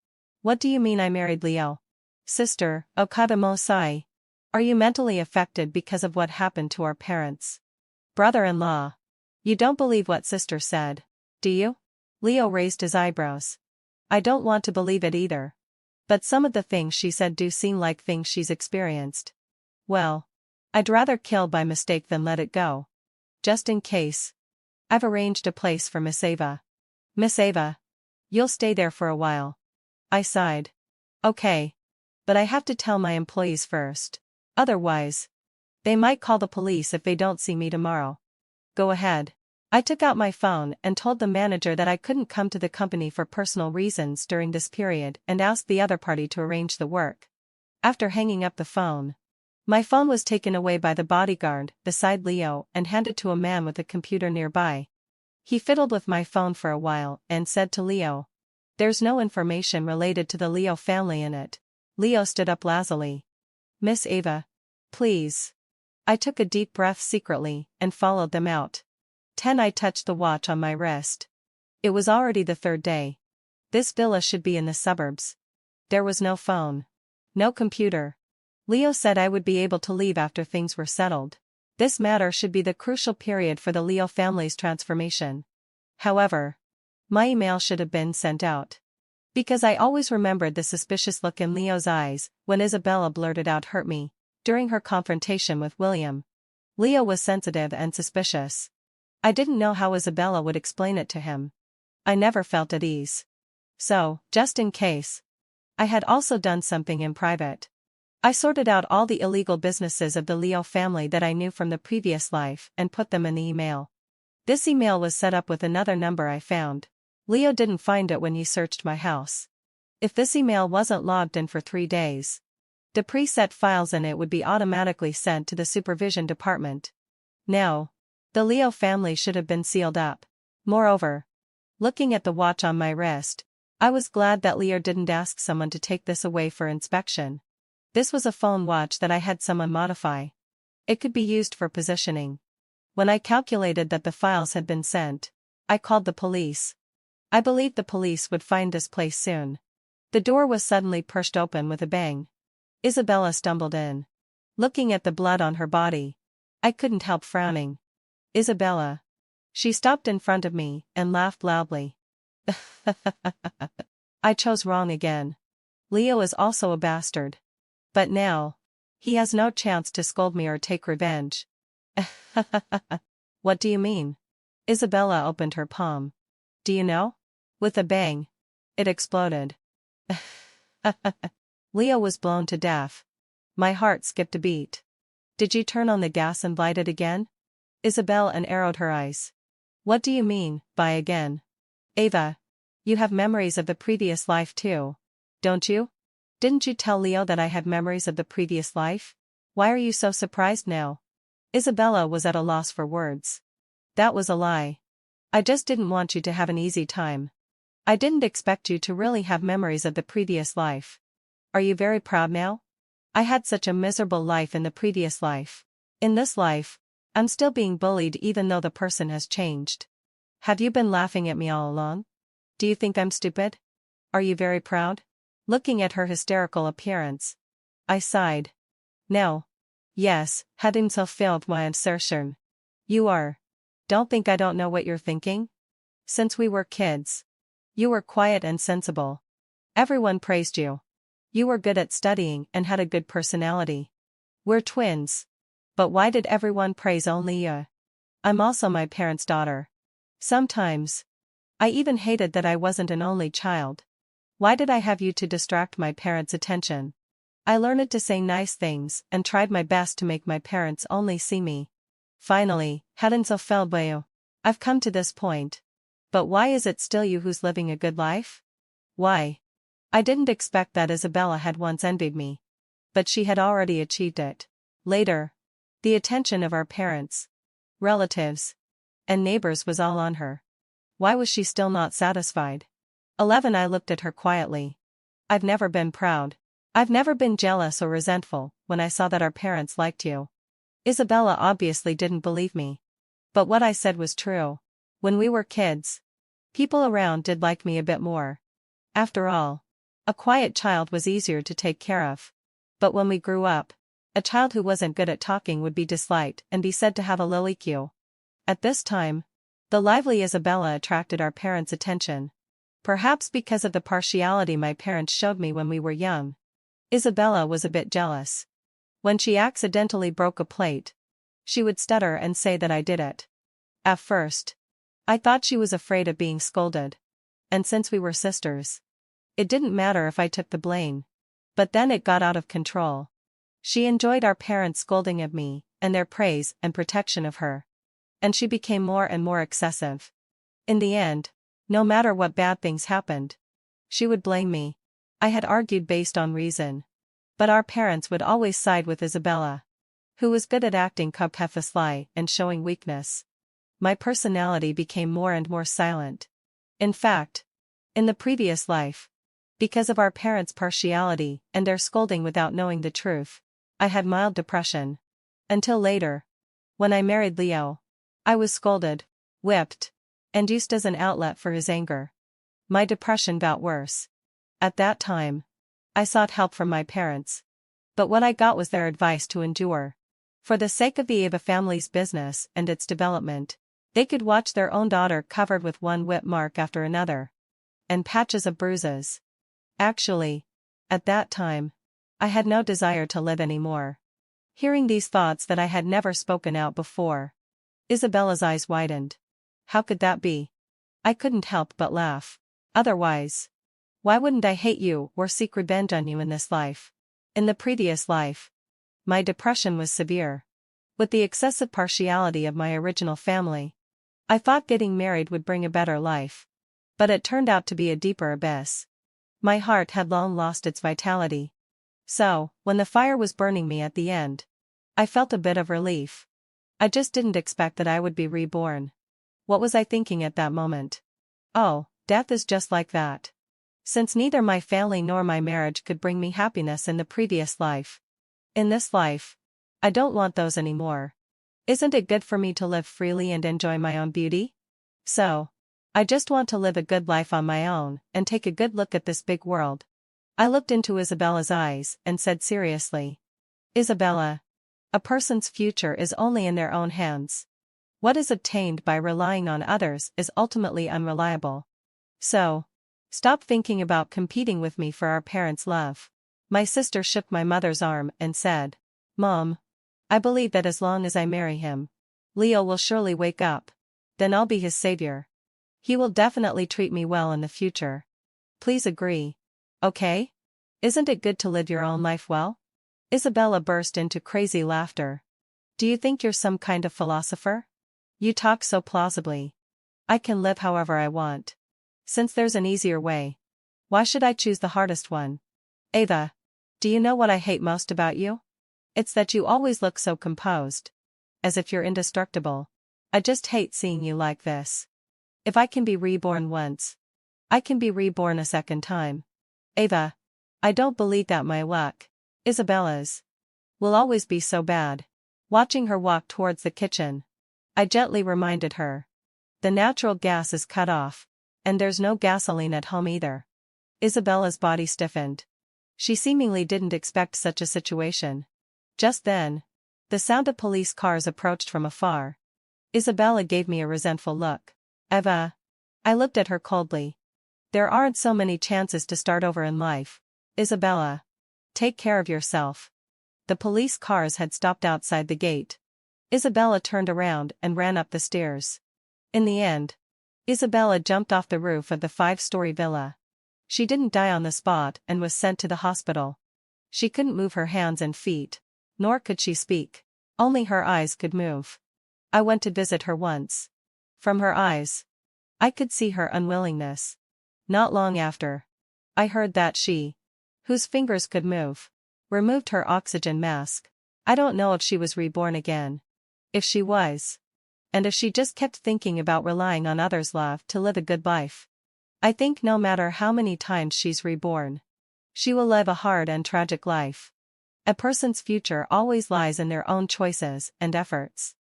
What do you mean I married Leo?" "Sister, Okada-mo-sai, are you mentally affected because of what happened to our parents? Brother-in-law. You don't believe what sister said, do you?" Leo raised his eyebrows. "I don't want to believe it either. But some of the things she said do seem like things she's experienced. Well, I'd rather kill by mistake than let it go. Just in case. I've arranged a place for Miss Ava." "Miss Ava? You'll stay there for a while." I sighed. "Okay. But I have to tell my employees first. Otherwise, they might call the police if they don't see me tomorrow." "Go ahead." I took out my phone and told the manager that I couldn't come to the company for personal reasons during this period and asked the other party to arrange the work. After hanging up the phone, my phone was taken away by the bodyguard beside Leo and handed to a man with a computer nearby. He fiddled with my phone for a while and said to Leo, "There's no information related to the Leo family in it." Leo stood up lazily. "Miss Ava, please." I took a deep breath secretly and followed them out. 10. I touched the watch on my wrist. It was already the third day. This villa should be in the suburbs. There was no phone. No computer. Leo said I would be able to leave after things were settled. This matter should be the crucial period for the Leo family's transformation. However, my email should have been sent out. Because I always remembered the suspicious look in Leo's eyes when Isabella blurted out "hurt me" during her confrontation with William. Leo was sensitive and suspicious. I didn't know how Isabella would explain it to him. I never felt at ease. So, just in case, I had also done something in private. I sorted out all the illegal businesses of the Leo family that I knew from the previous life and put them in the email. This email was set up with another number I found. Leo didn't find it when he searched my house. If this email wasn't logged in for 3 days, the preset files in it would be automatically sent to the supervision department. No. The Leo family should have been sealed up. Moreover, looking at the watch on my wrist, I was glad that Leo didn't ask someone to take this away for inspection. This was a phone watch that I had someone modify. It could be used for positioning. When I calculated that the files had been sent, I called the police. I believed the police would find this place soon. The door was suddenly pushed open with a bang. Isabella stumbled in. Looking at the blood on her body, I couldn't help frowning. "Isabella." She stopped in front of me and laughed loudly. I chose wrong again. Leo is also a bastard. But now, he has no chance to scold me or take revenge. "What do you mean?" Isabella opened her palm. "Do you know?" With a bang, it exploded. Leo was blown to death. My heart skipped a beat. "Did you turn on the gas and light it again?" Isabel narrowed her eyes. "What do you mean by again?" "Ava, You have memories of the previous life too, don't you? Didn't you tell Leo that I had memories of the previous life? Why are you so surprised now? Isabella was at a loss for words. That was a lie. I just didn't want you to have an easy time. I didn't expect you to really have memories of the previous life. Are you very proud now? I had such a miserable life in the previous life. In this life, I'm still being bullied even though the person has changed. Have you been laughing at me all along? Do you think I'm stupid? Are you very proud? Looking at her hysterical appearance, I sighed. No. Yes, had himself failed my assertion. You are. Don't think I don't know what you're thinking? Since we were kids, you were quiet and sensible. Everyone praised you. You were good at studying and had a good personality. We're twins. But why did everyone praise only you? I'm also my parents' daughter. Sometimes. I even hated that I wasn't an only child. Why did I have you to distract my parents' attention? I learned to say nice things and tried my best to make my parents only see me. Finally, hadn't so felt by you. I've come to this point. But why is it still you who's living a good life? Why? I didn't expect that Isabella had once envied me. But she had already achieved it. Later, the attention of our parents, relatives, and neighbors was all on her. Why was she still not satisfied? 11. I looked at her quietly. I've never been proud. I've never been jealous or resentful when I saw that our parents liked you. Isabella obviously didn't believe me. But what I said was true. When we were kids, people around did like me a bit more. After all, a quiet child was easier to take care of. But when we grew up, a child who wasn't good at talking would be disliked and be said to have a lily queue. At this time, the lively Isabella attracted our parents' attention. Perhaps because of the partiality my parents showed me when we were young. Isabella was a bit jealous. When she accidentally broke a plate, she would stutter and say that I did it. At first, I thought she was afraid of being scolded. And since we were sisters, it didn't matter if I took the blame. But then it got out of control. She enjoyed our parents scolding at me, and their praise and protection of her. And she became more and more excessive. In the end, no matter what bad things happened, she would blame me. I had argued based on reason. But our parents would always side with Isabella, who was good at acting sly and showing weakness. My personality became more and more silent. In fact, in the previous life, because of our parents' partiality and their scolding without knowing the truth, I had mild depression. Until later, when I married Leo, I was scolded, whipped, and used as an outlet for his anger. My depression got worse. At that time, I sought help from my parents. But what I got was their advice to endure. For the sake of the Eva family's business and its development, they could watch their own daughter covered with one whip mark after another. And patches of bruises. Actually, at that time, I had no desire to live anymore. Hearing these thoughts that I had never spoken out before, Isabella's eyes widened. How could that be? I couldn't help but laugh. Otherwise, why wouldn't I hate you or seek revenge on you in this life? In the previous life, my depression was severe. With the excessive partiality of my original family, I thought getting married would bring a better life. But it turned out to be a deeper abyss. My heart had long lost its vitality. So, when the fire was burning me at the end, I felt a bit of relief. I just didn't expect that I would be reborn. What was I thinking at that moment? Oh, death is just like that. Since neither my family nor my marriage could bring me happiness in the previous life. In this life, I don't want those anymore. Isn't it good for me to live freely and enjoy my own beauty? So, I just want to live a good life on my own and take a good look at this big world. I looked into Isabella's eyes and said seriously, Isabella, a person's future is only in their own hands. What is obtained by relying on others is ultimately unreliable. So, stop thinking about competing with me for our parents' love. My sister shook my mother's arm and said, Mom, I believe that as long as I marry him, Leo will surely wake up. Then I'll be his savior. He will definitely treat me well in the future. Please agree. Okay? Isn't it good to live your own life well? Isabella burst into crazy laughter. Do you think you're some kind of philosopher? You talk so plausibly. I can live however I want. Since there's an easier way, why should I choose the hardest one? Ava, do you know what I hate most about you? It's that you always look so composed. As if you're indestructible. I just hate seeing you like this. If I can be reborn once, I can be reborn a second time. Ava, I don't believe that my luck, Isabella's, will always be so bad. Watching her walk towards the kitchen, I gently reminded her. The natural gas is cut off, and there's no gasoline at home either. Isabella's body stiffened. She seemingly didn't expect such a situation. Just then, the sound of police cars approached from afar. Isabella gave me a resentful look. Eva. I looked at her coldly. There aren't so many chances to start over in life. Isabella. Take care of yourself. The police cars had stopped outside the gate. Isabella turned around and ran up the stairs. In the end, Isabella jumped off the roof of the 5-story villa. She didn't die on the spot and was sent to the hospital. She couldn't move her hands and feet, nor could she speak. Only her eyes could move. I went to visit her once. From her eyes, I could see her unwillingness. Not long after, I heard that she, whose fingers could move, removed her oxygen mask. I don't know if she was reborn again. If she was. And if she just kept thinking about relying on others' love to live a good life. I think no matter how many times she's reborn, she will live a hard and tragic life. A person's future always lies in their own choices and efforts.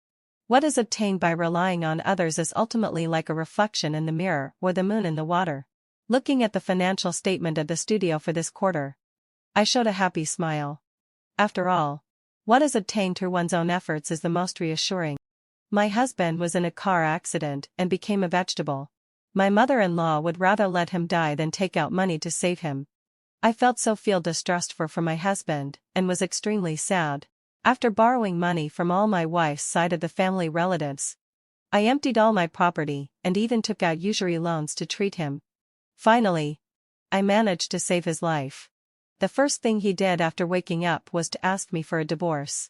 What is obtained by relying on others is ultimately like a reflection in the mirror or the moon in the water. Looking at the financial statement of the studio for this quarter, I showed a happy smile. After all, what is obtained through one's own efforts is the most reassuring. My husband was in a car accident and became a vegetable. My mother-in-law would rather let him die than take out money to save him. I felt so distrustful for my husband, and was extremely sad. After borrowing money from all my wife's side of the family relatives, I emptied all my property and even took out usury loans to treat him. Finally, I managed to save his life. The first thing he did after waking up was to ask me for a divorce.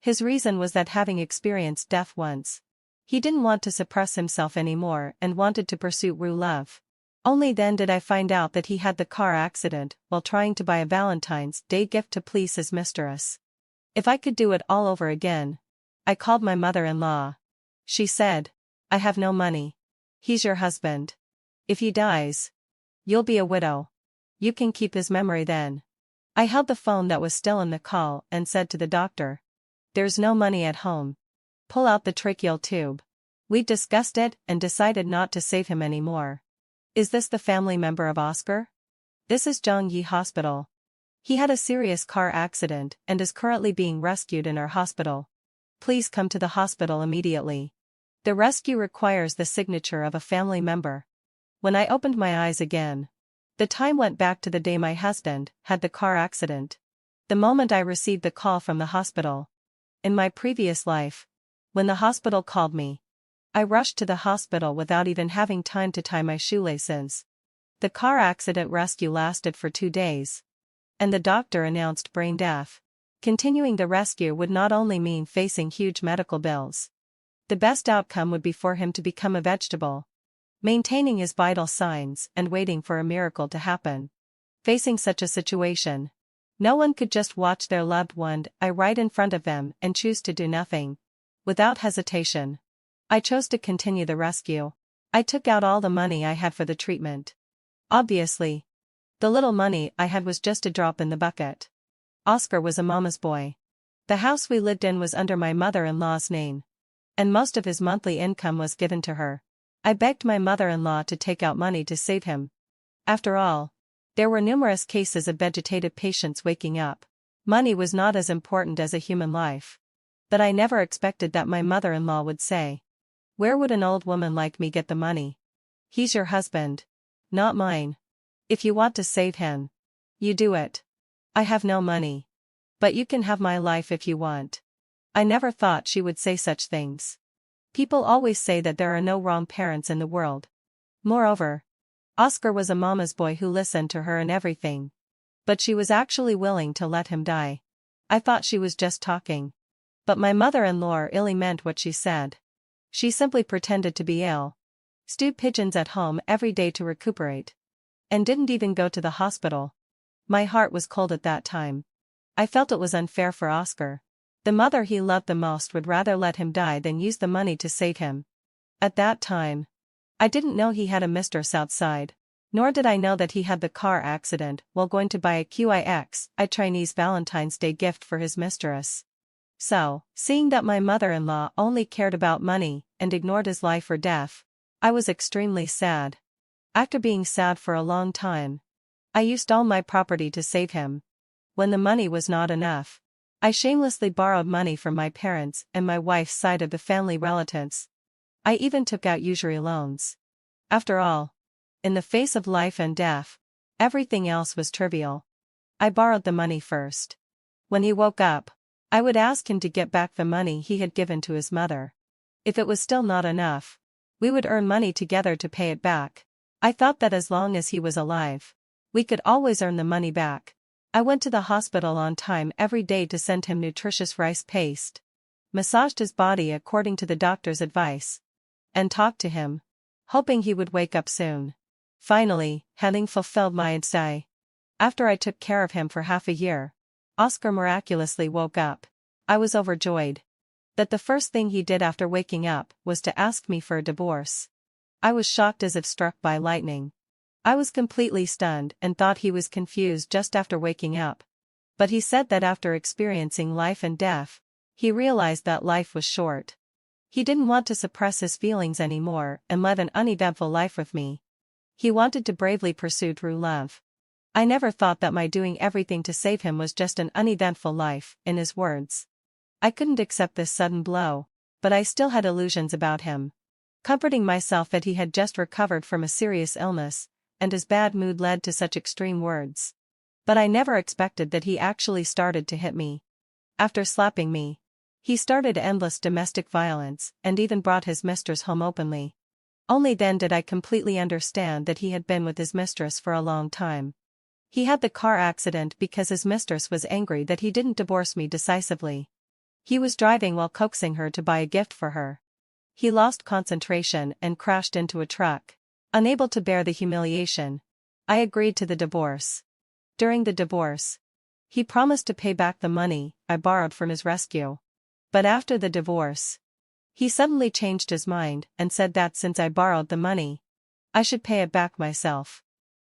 His reason was that having experienced death once, he didn't want to suppress himself anymore and wanted to pursue true love. Only then did I find out that he had the car accident while trying to buy a Valentine's Day gift to please his mistress. If I could do it all over again, I called my mother-in-law. She said, I have no money. He's your husband. If he dies, you'll be a widow. You can keep his memory then. I held the phone that was still in the call and said to the doctor, there's no money at home. Pull out the tracheal tube. We discussed it and decided not to save him anymore. Is this the family member of Oscar? This is Zhongyi Hospital. He had a serious car accident and is currently being rescued in our hospital. Please come to the hospital immediately. The rescue requires the signature of a family member. When I opened my eyes again, the time went back to the day my husband had the car accident. The moment I received the call from the hospital. In my previous life, when the hospital called me, I rushed to the hospital without even having time to tie my shoelaces. The car accident rescue lasted for 2 days. And the doctor announced brain death. Continuing the rescue would not only mean facing huge medical bills. The best outcome would be for him to become a vegetable. Maintaining his vital signs and waiting for a miracle to happen. Facing such a situation, no one could just watch their loved one die right in front of them and choose to do nothing. Without hesitation, I chose to continue the rescue. I took out all the money I had for the treatment. Obviously, the little money I had was just a drop in the bucket. Oscar was a mama's boy. The house we lived in was under my mother-in-law's name, and most of his monthly income was given to her. I begged my mother-in-law to take out money to save him. After all, there were numerous cases of vegetative patients waking up. Money was not as important as a human life. But I never expected that my mother-in-law would say, where would an old woman like me get the money? He's your husband, not mine. If you want to save him, you do it. I have no money. But you can have my life if you want. I never thought she would say such things. People always say that there are no wrong parents in the world. Moreover, Oscar was a mama's boy who listened to her in everything. But she was actually willing to let him die. I thought she was just talking. But my mother-in-law really meant what she said. She simply pretended to be ill. Stewed pigeons at home every day to recuperate. And didn't even go to the hospital. My heart was cold at that time. I felt it was unfair for Oscar. The mother he loved the most would rather let him die than use the money to save him. At that time, I didn't know he had a mistress outside. Nor did I know that he had the car accident while going to buy a Chinese Valentine's Day gift for his mistress. So, seeing that my mother-in-law only cared about money and ignored his life or death, I was extremely sad. After being sad for a long time, I used all my property to save him. When the money was not enough, I shamelessly borrowed money from my parents and my wife's side of the family relatives. I even took out usury loans. After all, in the face of life and death, everything else was trivial. I borrowed the money first. When he woke up, I would ask him to get back the money he had given to his mother. If it was still not enough, we would earn money together to pay it back. I thought that as long as he was alive, we could always earn the money back. I went to the hospital on time every day to send him nutritious rice paste, massaged his body according to the doctor's advice, and talked to him, hoping he would wake up soon. Finally, having fulfilled my desire, after I took care of him for half a year, Oscar miraculously woke up. I was overjoyed. That the first thing he did after waking up was to ask me for a divorce. I was shocked as if struck by lightning. I was completely stunned and thought he was confused just after waking up. But he said that after experiencing life and death, he realized that life was short. He didn't want to suppress his feelings anymore and live an uneventful life with me. He wanted to bravely pursue true love. I never thought that my doing everything to save him was just an uneventful life, in his words. I couldn't accept this sudden blow, but I still had illusions about him. Comforting myself that he had just recovered from a serious illness, and his bad mood led to such extreme words. But I never expected that he actually started to hit me. After slapping me, he started endless domestic violence and even brought his mistress home openly. Only then did I completely understand that he had been with his mistress for a long time. He had the car accident because his mistress was angry that he didn't divorce me decisively. He was driving while coaxing her to buy a gift for her. He lost concentration and crashed into a truck. Unable to bear the humiliation, I agreed to the divorce. During the divorce, he promised to pay back the money I borrowed from his rescue. But after the divorce, he suddenly changed his mind and said that since I borrowed the money, I should pay it back myself.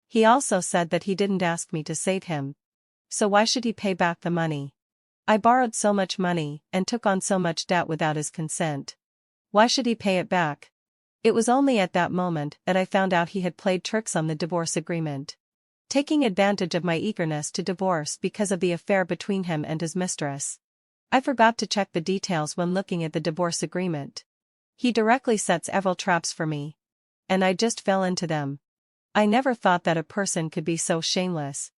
He also said that he didn't ask me to save him. So why should he pay back the money? I borrowed so much money and took on so much debt without his consent. Why should he pay it back? It was only at that moment that I found out he had played tricks on the divorce agreement. Taking advantage of my eagerness to divorce because of the affair between him and his mistress. I forgot to check the details when looking at the divorce agreement. He directly set several traps for me. And I just fell into them. I never thought that a person could be so shameless.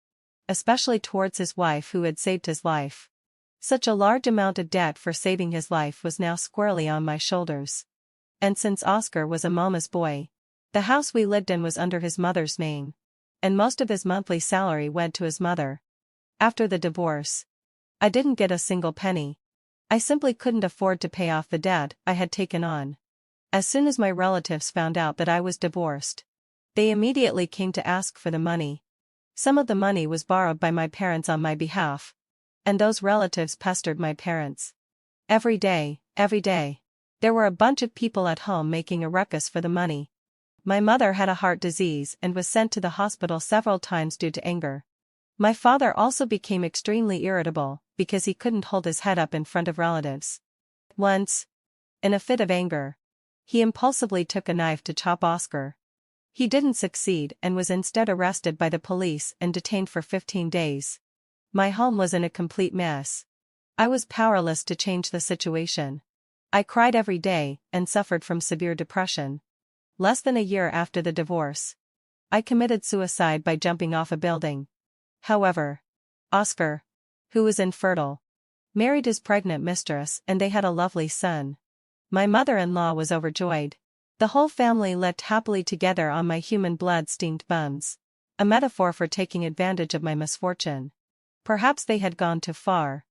Especially towards his wife who had saved his life. Such a large amount of debt for saving his life was now squarely on my shoulders. And since Oscar was a mama's boy, the house we lived in was under his mother's name. And most of his monthly salary went to his mother. After the divorce, I didn't get a single penny. I simply couldn't afford to pay off the debt I had taken on. As soon as my relatives found out that I was divorced, they immediately came to ask for the money. Some of the money was borrowed by my parents on my behalf. And those relatives pestered my parents. Every day, there were a bunch of people at home making a ruckus for the money. My mother had a heart disease and was sent to the hospital several times due to anger. My father also became extremely irritable because he couldn't hold his head up in front of relatives. Once, in a fit of anger, he impulsively took a knife to chop Oscar. He didn't succeed and was instead arrested by the police and detained for 15 days. My home was in a complete mess. I was powerless to change the situation. I cried every day and suffered from severe depression. Less than a year after the divorce, I committed suicide by jumping off a building. However, Oscar, who was infertile, married his pregnant mistress and they had a lovely son. My mother-in-law was overjoyed. The whole family lived happily together on my human blood-steamed buns, a metaphor for taking advantage of my misfortune. Perhaps they had gone too far.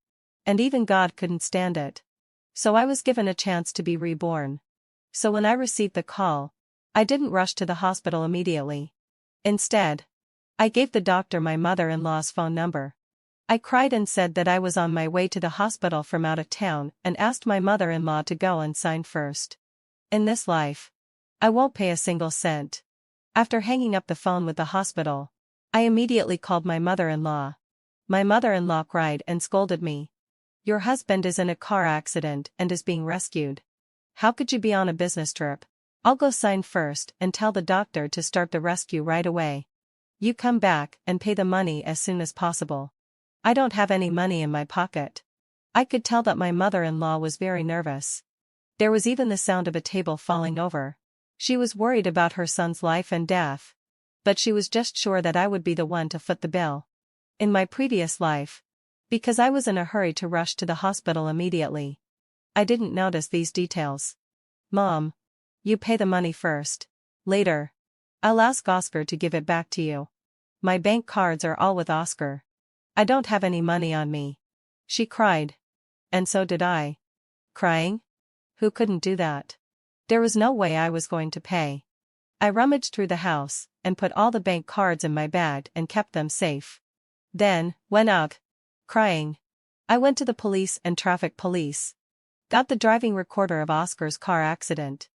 And even God couldn't stand it. So I was given a chance to be reborn. So when I received the call, I didn't rush to the hospital immediately. Instead, I gave the doctor my mother-in-law's phone number. I cried and said that I was on my way to the hospital from out of town and asked my mother-in-law to go and sign first. In this life, I won't pay a single cent. After hanging up the phone with the hospital, I immediately called my mother-in-law. My mother-in-law cried and scolded me. Your husband is in a car accident and is being rescued. How could you be on a business trip? I'll go sign first and tell the doctor to start the rescue right away. You come back and pay the money as soon as possible. I don't have any money in my pocket. I could tell that my mother-in-law was very nervous. There was even the sound of a table falling over. She was worried about her son's life and death. But she was just sure that I would be the one to foot the bill. In my previous life, because I was in a hurry to rush to the hospital immediately, I didn't notice these details. Mom, you pay the money first. Later, I'll ask Oscar to give it back to you. My bank cards are all with Oscar. I don't have any money on me. She cried. And so did I. Crying? Who couldn't do that? There was no way I was going to pay. I rummaged through the house and put all the bank cards in my bag and kept them safe. Then, went out, crying. I went to the police and traffic police. Got the driving recorder of Oscar's car accident.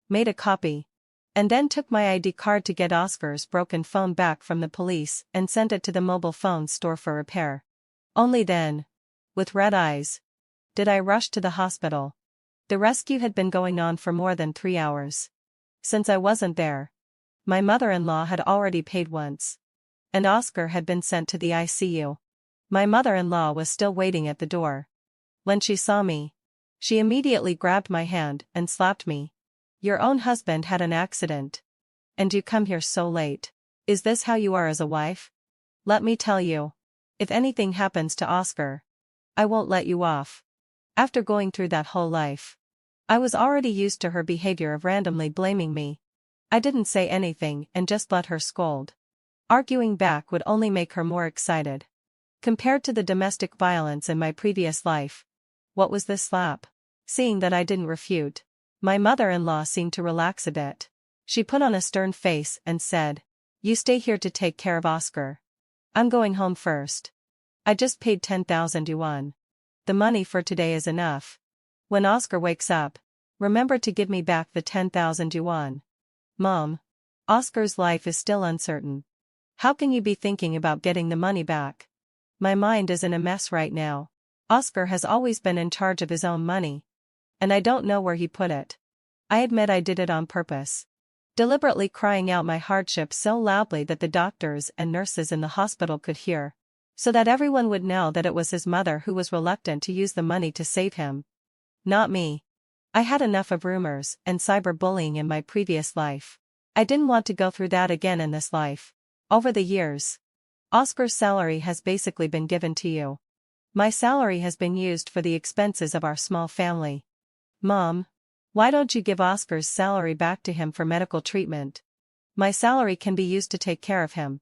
Made a copy. And then took my ID card to get Oscar's broken phone back from the police and sent it to the mobile phone store for repair. Only then, with red eyes, did I rush to the hospital. The rescue had been going on for more than 3 hours. Since I wasn't there, my mother-in-law had already paid once. And Oscar had been sent to the ICU. My mother-in-law was still waiting at the door. When she saw me, she immediately grabbed my hand and slapped me. Your own husband had an accident. And you come here so late. Is this how you are as a wife? Let me tell you, if anything happens to Oscar, I won't let you off. After going through that whole life, I was already used to her behavior of randomly blaming me. I didn't say anything and just let her scold. Arguing back would only make her more excited. Compared to the domestic violence in my previous life, what was this slap? Seeing that I didn't refute, my mother-in-law seemed to relax a bit. She put on a stern face and said, "You stay here to take care of Oscar. I'm going home first. I just paid 10,000 yuan. The money for today is enough. When Oscar wakes up, remember to give me back the 10,000 yuan. Mom, Oscar's life is still uncertain. How can you be thinking about getting the money back? My mind is in a mess right now. Oscar has always been in charge of his own money. And I don't know where he put it. I admit I did it on purpose. Deliberately crying out my hardship so loudly that the doctors and nurses in the hospital could hear. So that everyone would know that it was his mother who was reluctant to use the money to save him. Not me. I had enough of rumors and cyberbullying in my previous life. I didn't want to go through that again in this life. Over the years, Oscar's salary has basically been given to you. My salary has been used for the expenses of our small family. Mom, why don't you give Oscar's salary back to him for medical treatment? My salary can be used to take care of him.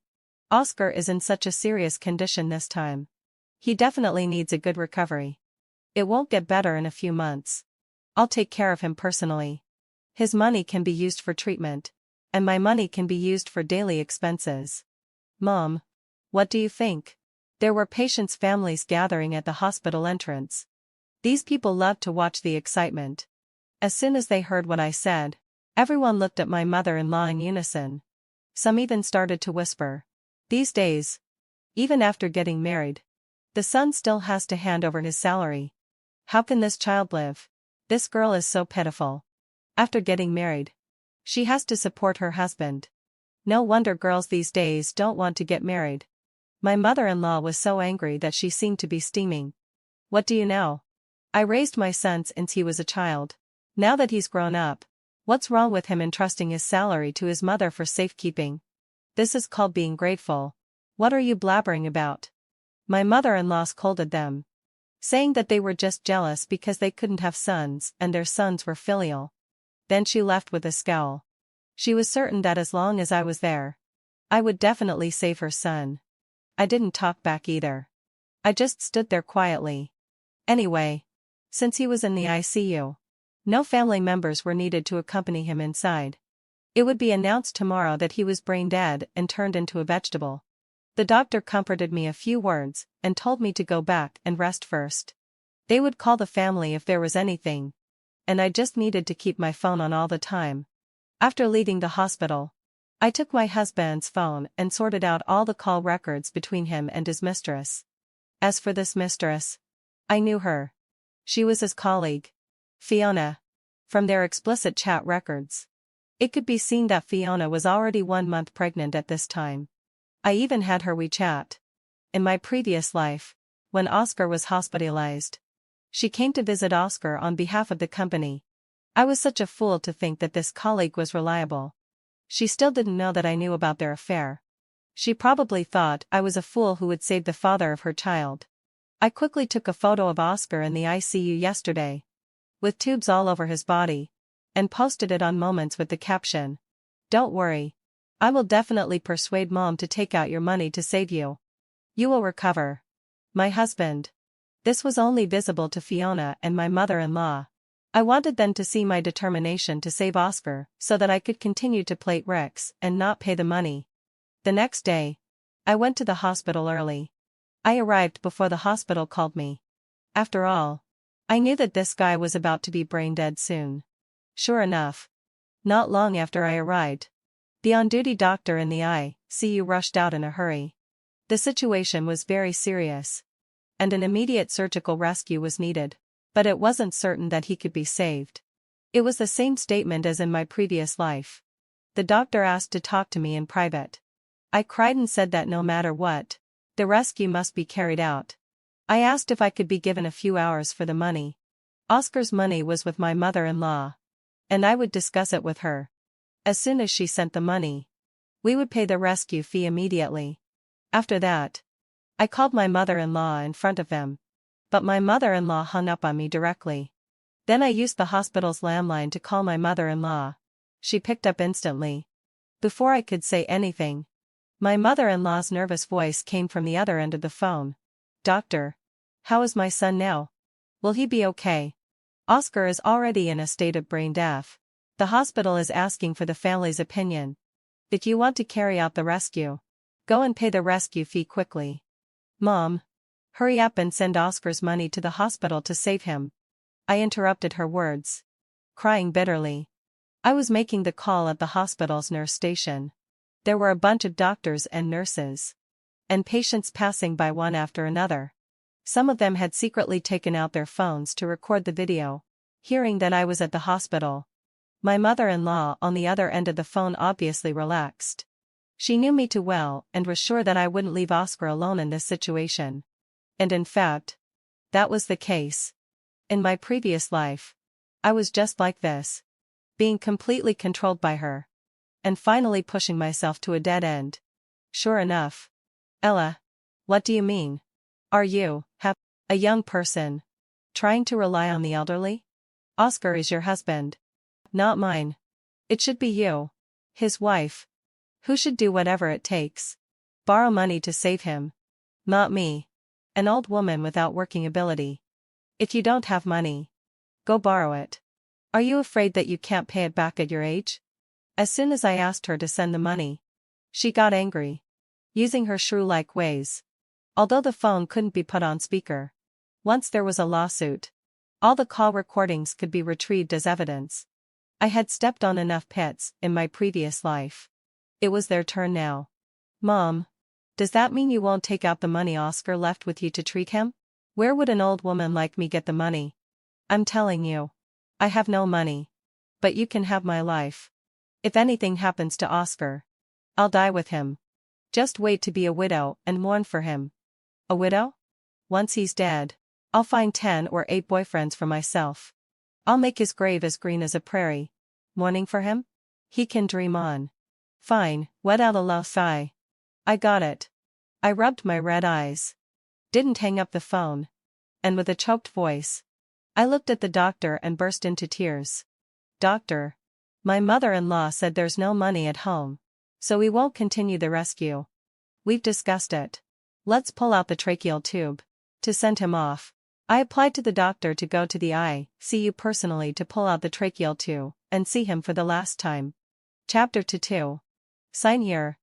Oscar is in such a serious condition this time. He definitely needs a good recovery. It won't get better in a few months. I'll take care of him personally. His money can be used for treatment, and my money can be used for daily expenses. Mom, what do you think? There were patients' families gathering at the hospital entrance. These people loved to watch the excitement. As soon as they heard what I said, everyone looked at my mother-in-law in unison. Some even started to whisper. These days, even after getting married, the son still has to hand over his salary. How can this child live? This girl is so pitiful. After getting married, she has to support her husband. No wonder girls these days don't want to get married. My mother-in-law was so angry that she seemed to be steaming. What do you know? I raised my son since he was a child. Now that he's grown up, what's wrong with him entrusting his salary to his mother for safekeeping? This is called being grateful. What are you blabbering about? My mother-in-law scolded them, saying that they were just jealous because they couldn't have sons and their sons were filial. Then she left with a scowl. She was certain that as long as I was there, I would definitely save her son. I didn't talk back either. I just stood there quietly. Anyway, since he was in the ICU, no family members were needed to accompany him inside. It would be announced tomorrow that he was brain dead and turned into a vegetable. The doctor comforted me a few words and told me to go back and rest first. They would call the family if there was anything. And I just needed to keep my phone on all the time. After leaving the hospital, I took my husband's phone and sorted out all the call records between him and his mistress. As for this mistress, I knew her. She was his colleague, Fiona. From their explicit chat records, it could be seen that Fiona was already 1 month pregnant at this time. I even had her WeChat. In my previous life, when Oscar was hospitalized, she came to visit Oscar on behalf of the company. I was such a fool to think that this colleague was reliable. She still didn't know that I knew about their affair. She probably thought I was a fool who would save the father of her child. I quickly took a photo of Oscar in the ICU yesterday, with tubes all over his body, and posted it on Moments with the caption, "Don't worry. I will definitely persuade Mom to take out your money to save you. You will recover." My husband. This was only visible to Fiona and my mother-in-law. I wanted them to see my determination to save Oscar so that I could continue to plate Rex and not pay the money. The next day, I went to the hospital early. I arrived before the hospital called me. After all, I knew that this guy was about to be brain dead soon. Sure enough, not long after I arrived, the on-duty doctor in the ICU rushed out in a hurry. The situation was very serious, and an immediate surgical rescue was needed, but it wasn't certain that he could be saved. It was the same statement as in my previous life. The doctor asked to talk to me in private. I cried and said that no matter what, the rescue must be carried out. I asked if I could be given a few hours for the money. Oscar's money was with my mother-in-law, and I would discuss it with her. As soon as she sent the money, we would pay the rescue fee immediately. After that, I called my mother-in-law in front of them, but my mother-in-law hung up on me directly. Then I used the hospital's landline to call my mother-in-law. She picked up instantly. Before I could say anything, my mother-in-law's nervous voice came from the other end of the phone. "Doctor, how is my son now? Will he be okay? Oscar is already in a state of brain death. The hospital is asking for the family's opinion. If you want to carry out the rescue, go and pay the rescue fee quickly. Mom, hurry up and send Oscar's money to the hospital to save him." I interrupted her words, crying bitterly. I was making the call at the hospital's nurse station. There were a bunch of doctors and nurses, and patients passing by one after another. Some of them had secretly taken out their phones to record the video. Hearing that I was at the hospital, my mother-in-law on the other end of the phone obviously relaxed. She knew me too well and was sure that I wouldn't leave Oscar alone in this situation. And in fact, that was the case. In my previous life, I was just like this, being completely controlled by her, and finally pushing myself to a dead end. Sure enough. "Ella, what do you mean? Are you, a young person, trying to rely on the elderly? Oscar is your husband, not mine. It should be you, his wife, who should do whatever it takes. Borrow money to save him. Not me, an old woman without working ability. If you don't have money, go borrow it. Are you afraid that you can't pay it back at your age?" As soon as I asked her to send the money, she got angry, using her shrew-like ways. Although the phone couldn't be put on speaker, once there was a lawsuit, all the call recordings could be retrieved as evidence. I had stepped on enough pits in my previous life. It was their turn now. "Mom, does that mean you won't take out the money Oscar left with you to treat him? Where would an old woman like me get the money? I'm telling you, I have no money. But you can have my life. If anything happens to Oscar, I'll die with him. Just wait to be a widow and mourn for him." A widow? Once he's dead, I'll find 10 or 8 boyfriends for myself. I'll make his grave as green as a prairie. Mourning for him? He can dream on. Fine, wet out a low sigh. I got it. I rubbed my red eyes. Didn't hang up the phone. And with a choked voice, I looked at the doctor and burst into tears. "Doctor, my mother-in-law said there's no money at home, so we won't continue the rescue. We've discussed it. Let's pull out the tracheal tube. To send him off, I applied to the doctor to go to the ICU personally to pull out the tracheal tube and see him for the last time. Chapter 2. Sign here.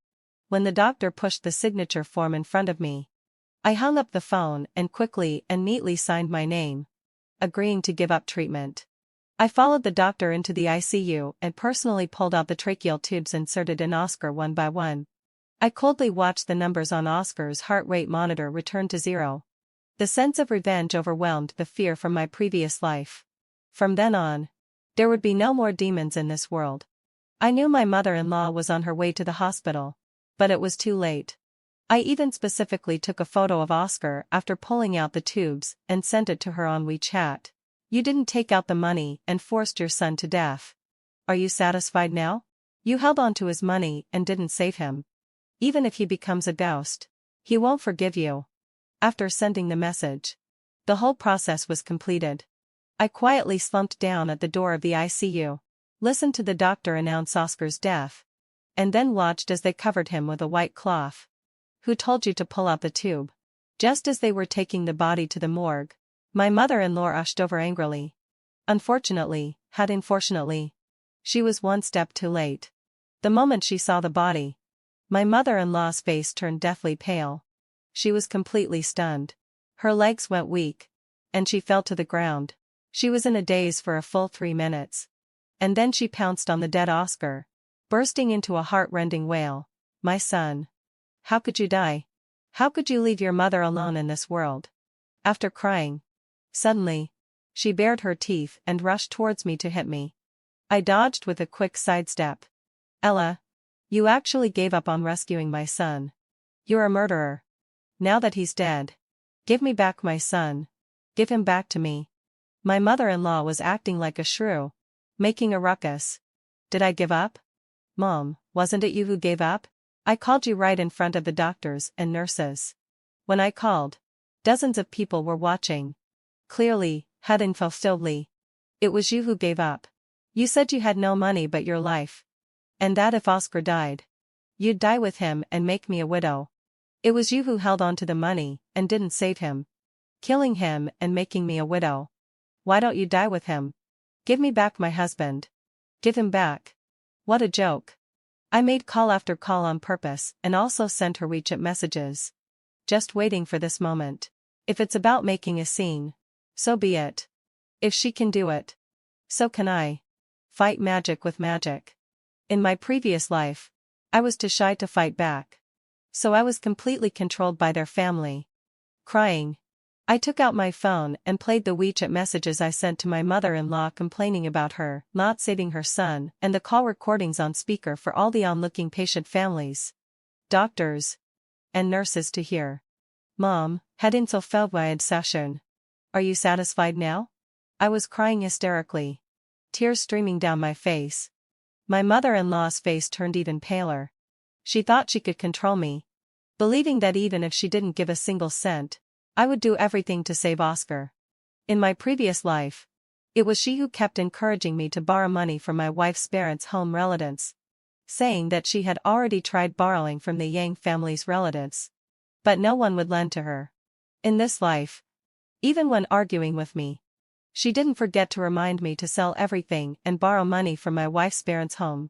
When the doctor pushed the signature form in front of me, I hung up the phone and quickly and neatly signed my name, agreeing to give up treatment. I followed the doctor into the ICU and personally pulled out the tracheal tubes inserted in Oscar one by one. I coldly watched the numbers on Oscar's heart rate monitor return to 0. The sense of revenge overwhelmed the fear from my previous life. From then on, there would be no more demons in this world. I knew my mother-in-law was on her way to the hospital, but it was too late. I even specifically took a photo of Oscar after pulling out the tubes and sent it to her on WeChat. You didn't take out the money and forced your son to death. Are you satisfied now? You held on to his money and didn't save him. Even if he becomes a ghost, he won't forgive you. After sending the message, the whole process was completed. I quietly slumped down at the door of the ICU, listened to the doctor announce Oscar's death, and then watched as they covered him with a white cloth. Who told you to pull out the tube? Just as they were taking the body to the morgue, my mother-in-law rushed over angrily. Unfortunately, she was one step too late. The moment she saw the body, my mother-in-law's face turned deathly pale. She was completely stunned. Her legs went weak, and she fell to the ground. She was in a daze for a full 3 minutes. And then she pounced on the dead Oscar, bursting into a heart-rending wail. My son. How could you die? How could you leave your mother alone in this world? After crying, suddenly, she bared her teeth and rushed towards me to hit me. I dodged with a quick sidestep. Ella, you actually gave up on rescuing my son. You're a murderer. Now that he's dead, give me back my son. Give him back to me. My mother-in-law was acting like a shrew, making a ruckus. Did I give up? Mom, wasn't it you who gave up? I called you right in front of the doctors and nurses. When I called, dozens of people were watching. Clearly, unfulfilledly. It was you who gave up. You said you had no money but your life. And that if Oscar died, you'd die with him and make me a widow. It was you who held on to the money and didn't save him, killing him and making me a widow. Why don't you die with him? Give me back my husband. Give him back. What a joke. I made call after call on purpose and also sent her WeChat messages. Just waiting for this moment. If it's about making a scene, so be it. If she can do it, so can I. Fight magic with magic. In my previous life, I was too shy to fight back. So I was completely controlled by their family. Crying, I took out my phone and played the WeChat messages I sent to my mother-in-law complaining about her not saving her son and the call recordings on speaker for all the onlooking patient families, doctors, and nurses to hear. Mom, hadn't så feldwide session. Are you satisfied now? I was crying hysterically, tears streaming down my face. My mother-in-law's face turned even paler. She thought she could control me, believing that even if she didn't give a single cent, I would do everything to save Oscar. In my previous life, it was she who kept encouraging me to borrow money from my wife's parents' home relatives, saying that she had already tried borrowing from the Yang family's relatives, but no one would lend to her. In this life, even when arguing with me, she didn't forget to remind me to sell everything and borrow money from my wife's parents' home.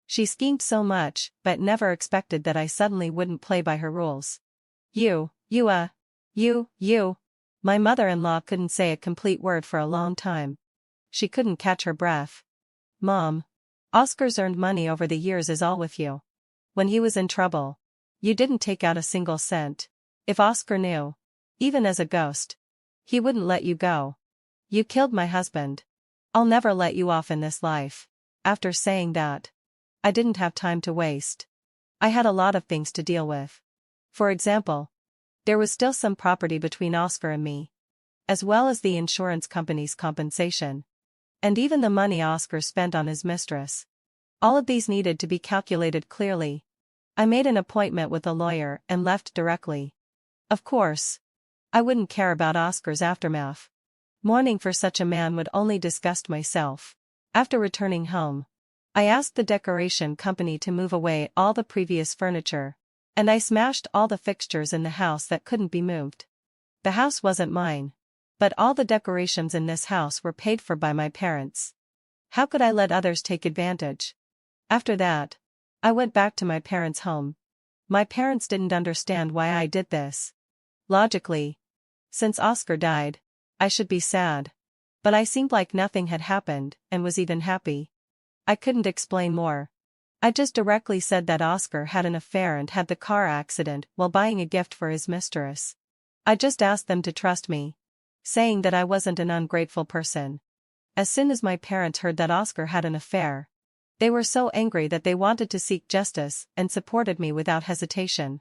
She schemed so much but never expected that I suddenly wouldn't play by her rules. You. My mother-in-law couldn't say a complete word for a long time. She couldn't catch her breath. Mom, Oscar's earned money over the years is all with you. When he was in trouble, you didn't take out a single cent. If Oscar knew, even as a ghost, he wouldn't let you go. You killed my husband. I'll never let you off in this life. After saying that, I didn't have time to waste. I had a lot of things to deal with. For example, there was still some property between Oscar and me, as well as the insurance company's compensation, and even the money Oscar spent on his mistress. All of these needed to be calculated clearly. I made an appointment with a lawyer and left directly. Of course, I wouldn't care about Oscar's aftermath. Mourning for such a man would only disgust myself. After returning home, I asked the decoration company to move away all the previous furniture, and I smashed all the fixtures in the house that couldn't be moved. The house wasn't mine, but all the decorations in this house were paid for by my parents. How could I let others take advantage? After that, I went back to my parents' home. My parents didn't understand why I did this. Logically, since Oscar died, I should be sad. But I seemed like nothing had happened, and was even happy. I couldn't explain more. I just directly said that Oscar had an affair and had the car accident while buying a gift for his mistress. I just asked them to trust me, saying that I wasn't an ungrateful person. As soon as my parents heard that Oscar had an affair, they were so angry that they wanted to seek justice and supported me without hesitation.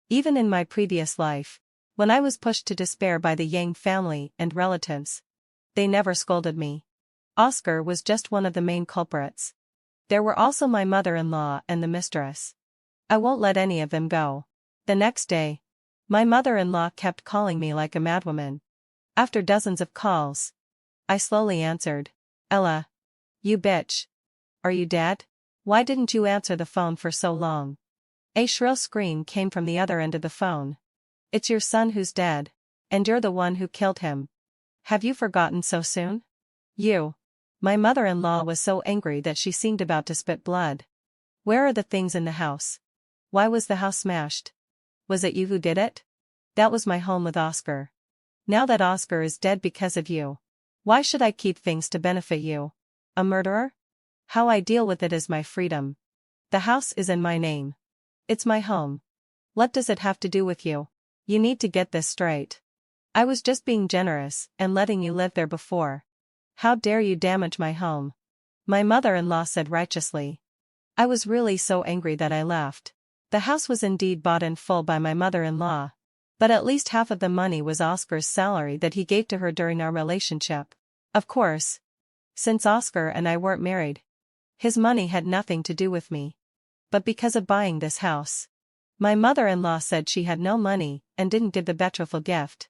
Even in my previous life, when I was pushed to despair by the Yang family and relatives, they never scolded me. Oscar was just one of the main culprits. There were also my mother-in-law and the mistress. I won't let any of them go. The next day, my mother-in-law kept calling me like a madwoman. After dozens of calls, I slowly answered. Ella. You bitch. Are you dead? Why didn't you answer the phone for so long? A shrill scream came from the other end of the phone. It's your son who's dead. And you're the one who killed him. Have you forgotten so soon? You. My mother-in-law was so angry that she seemed about to spit blood. Where are the things in the house? Why was the house smashed? Was it you who did it? That was my home with Oscar. Now that Oscar is dead because of you, why should I keep things to benefit you? A murderer? How I deal with it is my freedom. The house is in my name. It's my home. What does it have to do with you? You need to get this straight. I was just being generous and letting you live there before. How dare you damage my home? My mother-in-law said righteously. I was really so angry that I left. The house was indeed bought in full by my mother-in-law, but at least half of the money was Oscar's salary that he gave to her during our relationship. Of course, since Oscar and I weren't married, his money had nothing to do with me. But because of buying this house, my mother-in-law said she had no money and didn't give the betrothal gift.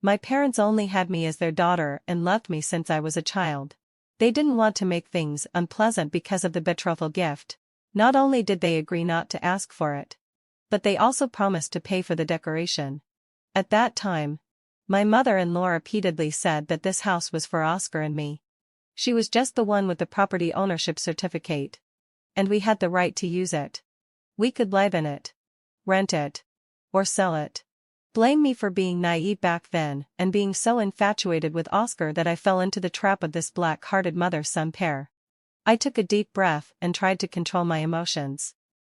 My parents only had me as their daughter and loved me since I was a child. They didn't want to make things unpleasant because of the betrothal gift. Not only did they agree not to ask for it, but they also promised to pay for the decoration. At that time, my mother-in-law repeatedly said that this house was for Oscar and me. She was just the one with the property ownership certificate. And we had the right to use it. We could live in it, rent it, or sell it. Blame me for being naive back then and being so infatuated with Oscar that I fell into the trap of this black-hearted mother-son pair. I took a deep breath and tried to control my emotions.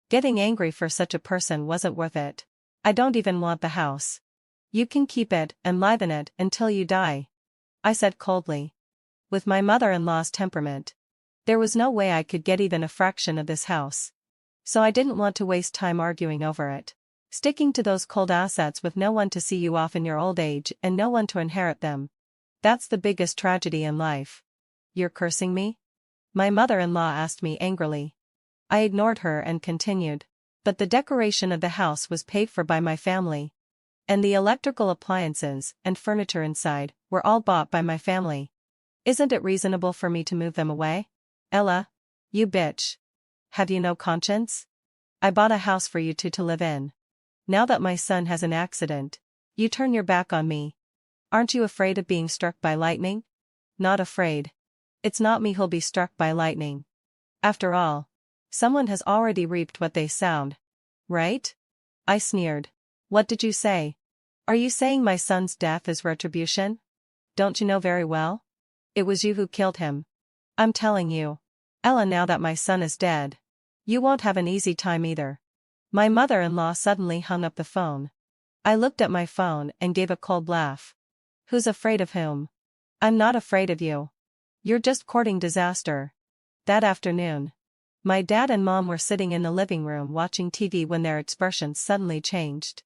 Getting angry for such a person wasn't worth it. I don't even want the house. You can keep it and live in it until you die, I said coldly. With my mother-in-law's temperament, there was no way I could get even a fraction of this house. So I didn't want to waste time arguing over it. Sticking to those cold assets with no one to see you off in your old age and no one to inherit them. That's the biggest tragedy in life. You're cursing me? My mother-in-law asked me angrily. I ignored her and continued. But the decoration of the house was paid for by my family. And the electrical appliances and furniture inside were all bought by my family. Isn't it reasonable for me to move them away? Ella, you bitch. Have you no conscience? I bought a house for you two to live in. Now that my son has an accident, you turn your back on me. Aren't you afraid of being struck by lightning? Not afraid. It's not me who'll be struck by lightning. After all, someone has already reaped what they sowed. Right? I sneered. What did you say? Are you saying my son's death is retribution? Don't you know very well? It was you who killed him. I'm telling you, Ella, now that my son is dead, you won't have an easy time either. My mother-in-law suddenly hung up the phone. I looked at my phone and gave a cold laugh. Who's afraid of whom? I'm not afraid of you. You're just courting disaster. That afternoon, my dad and mom were sitting in the living room watching TV when their expressions suddenly changed.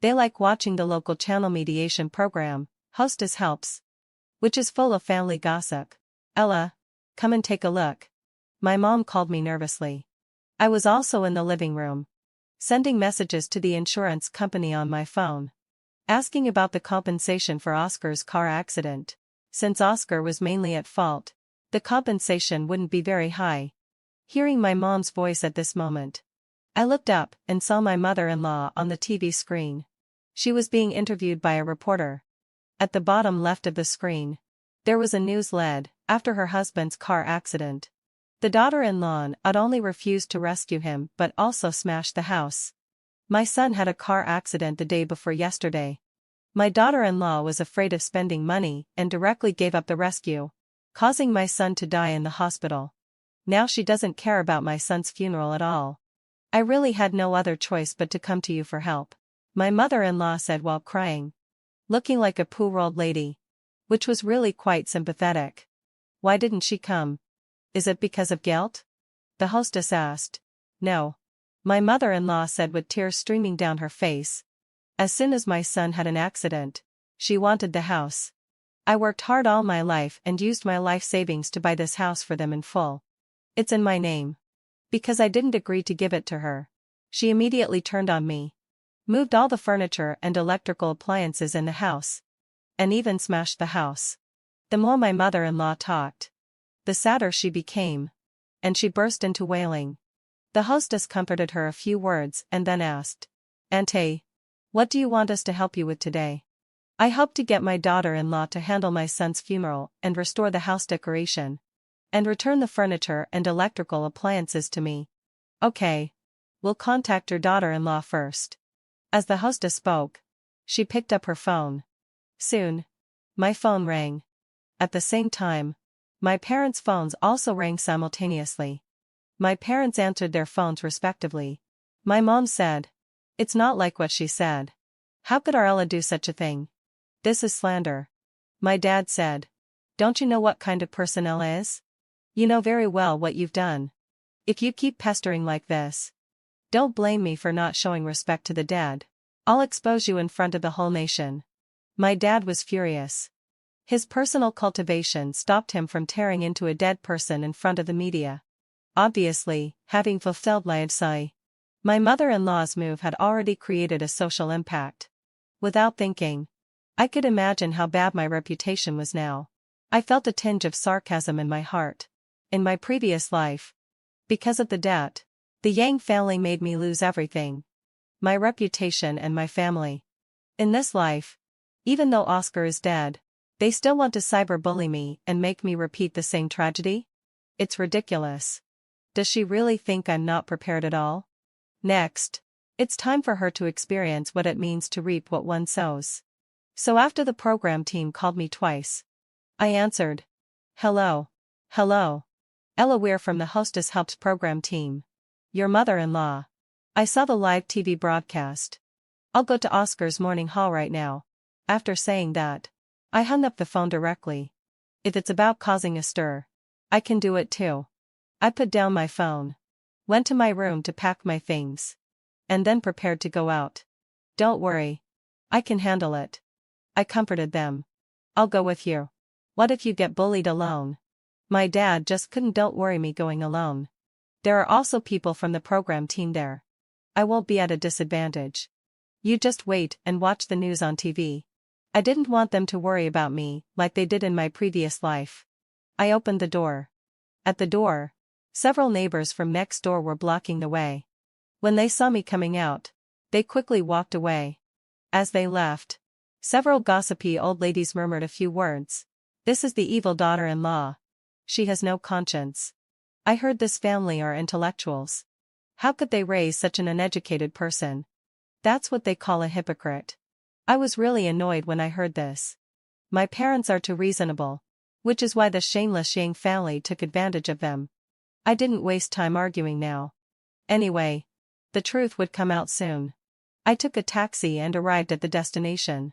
They like watching the local channel mediation program, Hostess Helps, which is full of family gossip. Ella, come and take a look. My mom called me nervously. I was also in the living room, sending messages to the insurance company on my phone, asking about the compensation for Oscar's car accident. Since Oscar was mainly at fault, the compensation wouldn't be very high. Hearing my mom's voice at this moment, I looked up and saw my mother-in-law on the TV screen. She was being interviewed by a reporter. At the bottom left of the screen, there was a news lead, after her husband's car accident. The daughter-in-law not only refused to rescue him but also smashed the house. My son had a car accident the day before yesterday. My daughter-in-law was afraid of spending money and directly gave up the rescue, causing my son to die in the hospital. Now she doesn't care about my son's funeral at all. I really had no other choice but to come to you for help, my mother-in-law said while crying, looking like a poor old lady. Which was really quite sympathetic. Why didn't she come? Is it because of guilt? The hostess asked. No. My mother-in-law said with tears streaming down her face. As soon as my son had an accident, she wanted the house. I worked hard all my life and used my life savings to buy this house for them in full. It's in my name. Because I didn't agree to give it to her, she immediately turned on me. Moved all the furniture and electrical appliances in the house. And even smashed the house. The more my mother-in-law talked, the sadder she became. And she burst into wailing. The hostess comforted her a few words and then asked, Auntie, what do you want us to help you with today? I hope to get my daughter-in-law to handle my son's funeral and restore the house decoration. And return the furniture and electrical appliances to me. Okay. We'll contact your daughter-in-law first. As the hostess spoke, she picked up her phone. Soon, my phone rang. At the same time, my parents' phones also rang simultaneously. My parents answered their phones respectively. My mom said, It's not like what she said. How could our Ella do such a thing? This is slander. My dad said, Don't you know what kind of person Ella is? You know very well what you've done. If you keep pestering like this, don't blame me for not showing respect to the dead. I'll expose you in front of the whole nation. My dad was furious. His personal cultivation stopped him from tearing into a dead person in front of the media. Obviously, having fulfilled my desire, my mother-in-law's move had already created a social impact. Without thinking, I could imagine how bad my reputation was now. I felt a tinge of sarcasm in my heart. In my previous life, because of the debt, the Yang family made me lose everything. My reputation and my family. In this life, even though Oscar is dead, they still want to cyberbully me and make me repeat the same tragedy? It's ridiculous. Does she really think I'm not prepared at all? Next, it's time for her to experience what it means to reap what one sows. So after the program team called me twice, I answered. Hello. Hello. Ella Weir from the Hostess Helps program team. Your mother-in-law. I saw the live TV broadcast. I'll go to Oscar's morning hall right now. After saying that, I hung up the phone directly. If it's about causing a stir, I can do it too. I put down my phone. Went to my room to pack my things. And then prepared to go out. Don't worry. I can handle it. I comforted them. I'll go with you. What if you get bullied alone? My dad just couldn't. Don't worry me going alone. There are also people from the program team there. I won't be at a disadvantage. You just wait and watch the news on TV. I didn't want them to worry about me like they did in my previous life. I opened the door. At the door, several neighbors from next door were blocking the way. When they saw me coming out, they quickly walked away. As they left, several gossipy old ladies murmured a few words. This is the evil daughter-in-law. She has no conscience. I heard this family are intellectuals. How could they raise such an uneducated person? That's what they call a hypocrite. I was really annoyed when I heard this. My parents are too reasonable. Which is why the shameless Yang family took advantage of them. I didn't waste time arguing now. Anyway, the truth would come out soon. I took a taxi and arrived at the destination.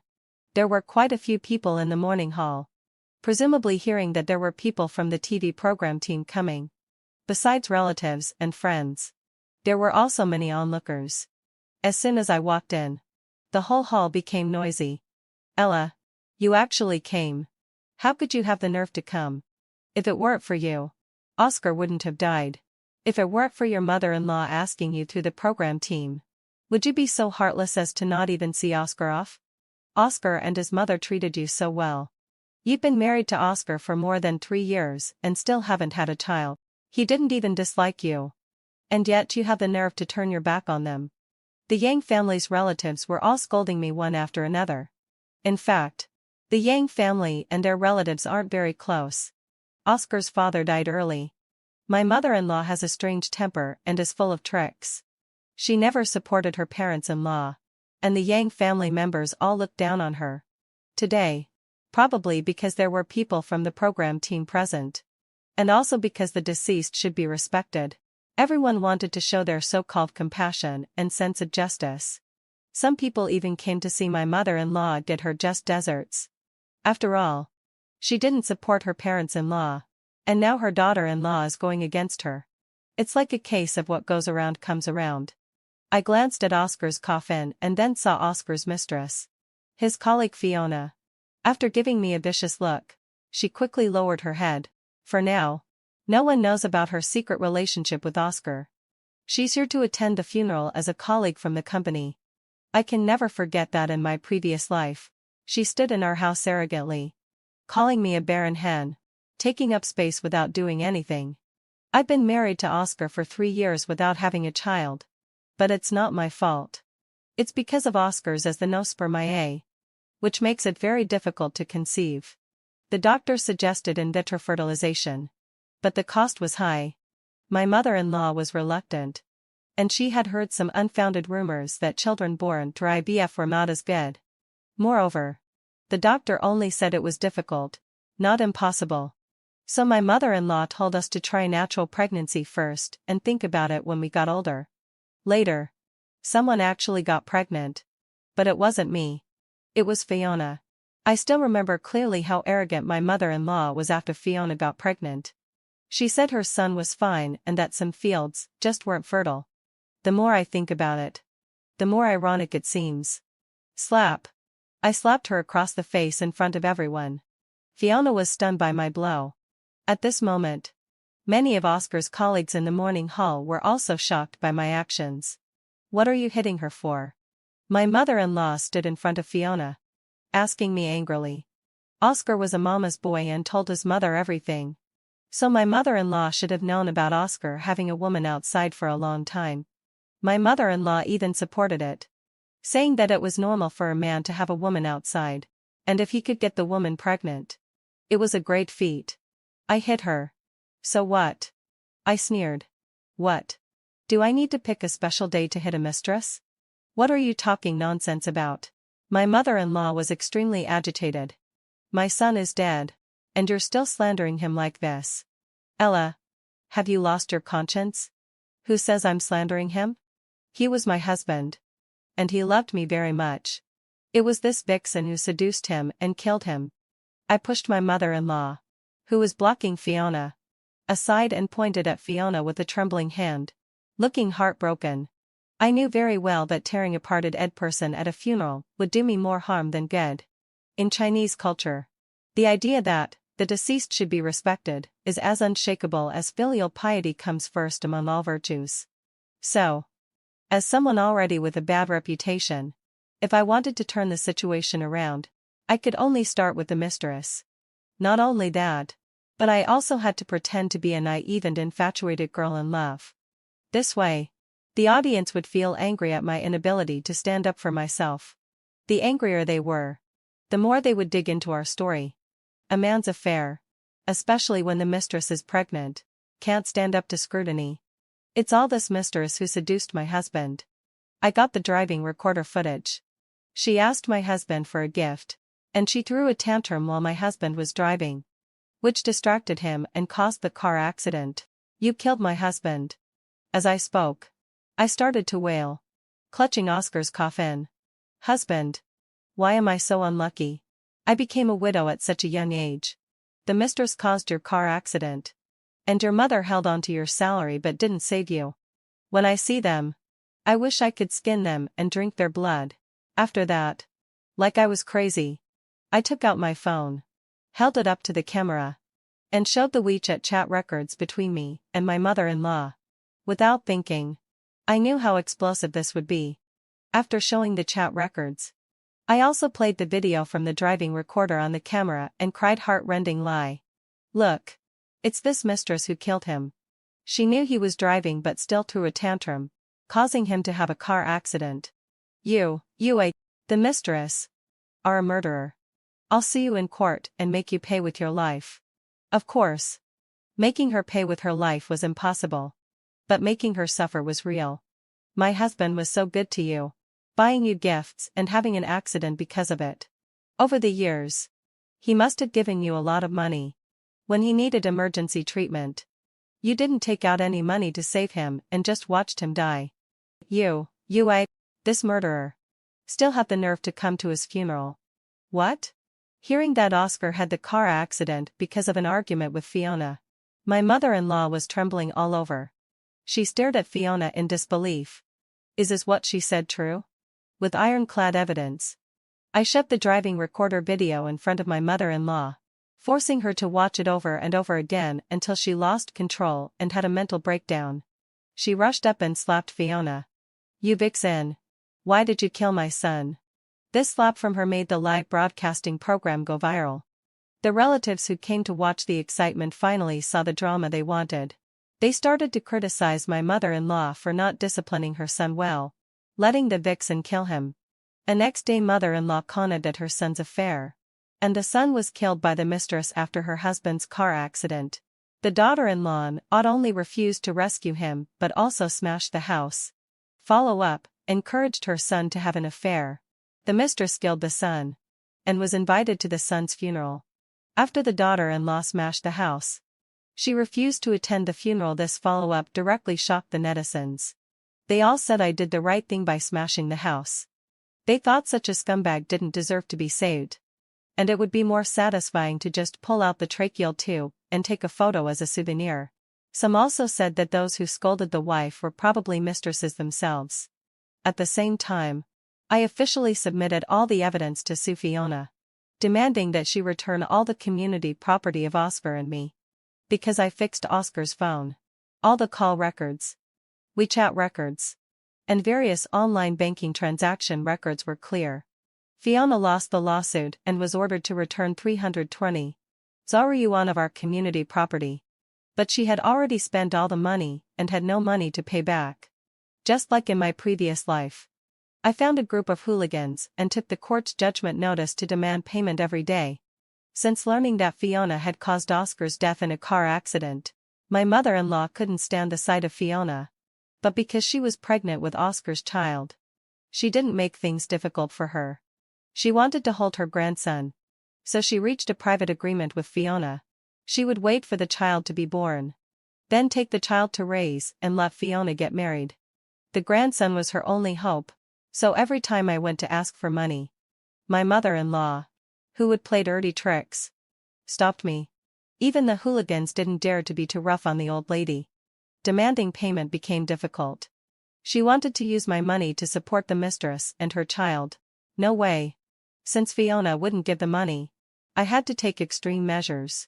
There were quite a few people in the morning hall. Presumably hearing that there were people from the TV program team coming. Besides relatives and friends, there were also many onlookers. As soon as I walked in, the whole hall became noisy. Ella, you actually came. How could you have the nerve to come? If it weren't for you, Oscar wouldn't have died. If it weren't for your mother-in-law asking you through the program team, would you be so heartless as to not even see Oscar off? Oscar and his mother treated you so well. You've been married to Oscar for more than 3 years and still haven't had a child. He didn't even dislike you. And yet you have the nerve to turn your back on them. The Yang family's relatives were all scolding me one after another. In fact, the Yang family and their relatives aren't very close. Oscar's father died early. My mother-in-law has a strange temper and is full of tricks. She never supported her parents-in-law. And the Yang family members all looked down on her. Today. Probably because there were people from the program team present. And also because the deceased should be respected. Everyone wanted to show their so-called compassion and sense of justice. Some people even came to see my mother-in-law get her just desserts. After all, she didn't support her parents-in-law. And now her daughter-in-law is going against her. It's like a case of what goes around comes around. I glanced at Oscar's coffin and then saw Oscar's mistress. His colleague Fiona. After giving me a vicious look, she quickly lowered her head. For now, no one knows about her secret relationship with Oscar. She's here to attend the funeral as a colleague from the company. I can never forget that in my previous life, she stood in our house arrogantly, calling me a barren hen, taking up space without doing anything. I've been married to Oscar for 3 years without having a child. But it's not my fault. It's because of Oscar's as the no spermiae, which makes it very difficult to conceive. The doctor suggested in vitro fertilization. But the cost was high. My mother-in-law was reluctant. And she had heard some unfounded rumors that children born through IVF were not as good. Moreover, the doctor only said it was difficult, not impossible. So my mother-in-law told us to try natural pregnancy first and think about it when we got older. Later, someone actually got pregnant. But it wasn't me. It was Fiona. I still remember clearly how arrogant my mother-in-law was after Fiona got pregnant. She said her son was fine and that some fields just weren't fertile. The more I think about it, the more ironic it seems. Slap. I slapped her across the face in front of everyone. Fiona was stunned by my blow. At this moment, many of Oscar's colleagues in the morning hall were also shocked by my actions. What are you hitting her for? My mother-in-law stood in front of Fiona, asking me angrily. Oscar was a mama's boy and told his mother everything. So my mother-in-law should have known about Oscar having a woman outside for a long time. My mother-in-law even supported it, saying that it was normal for a man to have a woman outside, and if he could get the woman pregnant, it was a great feat. I hit her. So what? I sneered. What? Do I need to pick a special day to hit a mistress? What are you talking nonsense about? My mother-in-law was extremely agitated. My son is dead, and you're still slandering him like this. Ella, have you lost your conscience? Who says I'm slandering him? He was my husband. And he loved me very much. It was this vixen who seduced him and killed him. I pushed my mother-in-law, who was blocking Fiona, aside and pointed at Fiona with a trembling hand, looking heartbroken. I knew very well that tearing apart a dead person at a funeral would do me more harm than good. In Chinese culture, the idea that the deceased should be respected is as unshakable as filial piety comes first among all virtues. So, as someone already with a bad reputation, if I wanted to turn the situation around, I could only start with the mistress. Not only that, but I also had to pretend to be a naive and infatuated girl in love. This way, the audience would feel angry at my inability to stand up for myself. The angrier they were, the more they would dig into our story. A man's affair, especially when the mistress is pregnant, can't stand up to scrutiny. It's all this mistress who seduced my husband. I got the driving recorder footage. She asked my husband for a gift, and she threw a tantrum while my husband was driving, which distracted him and caused the car accident. You killed my husband. As I spoke, I started to wail, clutching Oscar's coffin. Husband. Why am I so unlucky? I became a widow at such a young age. The mistress caused your car accident. And your mother held on to your salary but didn't save you. When I see them, I wish I could skin them and drink their blood. After that, like I was crazy, I took out my phone, held it up to the camera, and showed the WeChat chat records between me and my mother-in-law. Without thinking, I knew how explosive this would be. After showing the chat records, I also played the video from the driving recorder on the camera and cried heart-rending lie. Look. It's this mistress who killed him. She knew he was driving but still threw a tantrum, causing him to have a car accident. The mistress, are a murderer. I'll see you in court and make you pay with your life. Of course. Making her pay with her life was impossible. But making her suffer was real. My husband was so good to you. Buying you gifts and having an accident because of it. Over the years. He must have given you a lot of money. When he needed emergency treatment. You didn't take out any money to save him and just watched him die. This murderer. Still have the nerve to come to his funeral. What? Hearing that Oscar had the car accident because of an argument with Fiona. My mother-in-law was trembling all over. She stared at Fiona in disbelief. Is this what she said true? With ironclad evidence. I shoved the driving recorder video in front of my mother-in-law, forcing her to watch it over and over again until she lost control and had a mental breakdown. She rushed up and slapped Fiona. You vixen. Why did you kill my son? This slap from her made the live broadcasting program go viral. The relatives who came to watch the excitement finally saw the drama they wanted. They started to criticize my mother-in-law for not disciplining her son well, letting the vixen kill him. A next day mother-in-law conned at her son's affair. And the son was killed by the mistress after her husband's car accident. The daughter-in-law not only refused to rescue him but also smashed the house. Follow-up, encouraged her son to have an affair. The mistress killed the son. And was invited to the son's funeral. After the daughter-in-law smashed the house. She refused to attend the funeral. This follow-up directly shocked the netizens. They all said I did the right thing by smashing the house. They thought such a scumbag didn't deserve to be saved. And it would be more satisfying to just pull out the tracheal tube and take a photo as a souvenir. Some also said that those who scolded the wife were probably mistresses themselves. At the same time, I officially submitted all the evidence to sue Fiona, demanding that she return all the community property of Oscar and me. Because I fixed Oscar's phone. All the call records, WeChat records, and various online banking transaction records were clear. Fiona lost the lawsuit and was ordered to return 320 yuan of our community property. But she had already spent all the money and had no money to pay back. Just like in my previous life. I found a group of hooligans and took the court's judgment notice to demand payment every day. Since learning that Fiona had caused Oscar's death in a car accident, my mother-in-law couldn't stand the sight of Fiona. But because she was pregnant with Oscar's child, she didn't make things difficult for her. She wanted to hold her grandson. So she reached a private agreement with Fiona. She would wait for the child to be born. Then take the child to raise and let Fiona get married. The grandson was her only hope. So every time I went to ask for money, my mother-in-law, who would play dirty tricks, stopped me. Even the hooligans didn't dare to be too rough on the old lady. Demanding payment became difficult. She wanted to use my money to support the mistress and her child. No way. Since Fiona wouldn't give the money, I had to take extreme measures.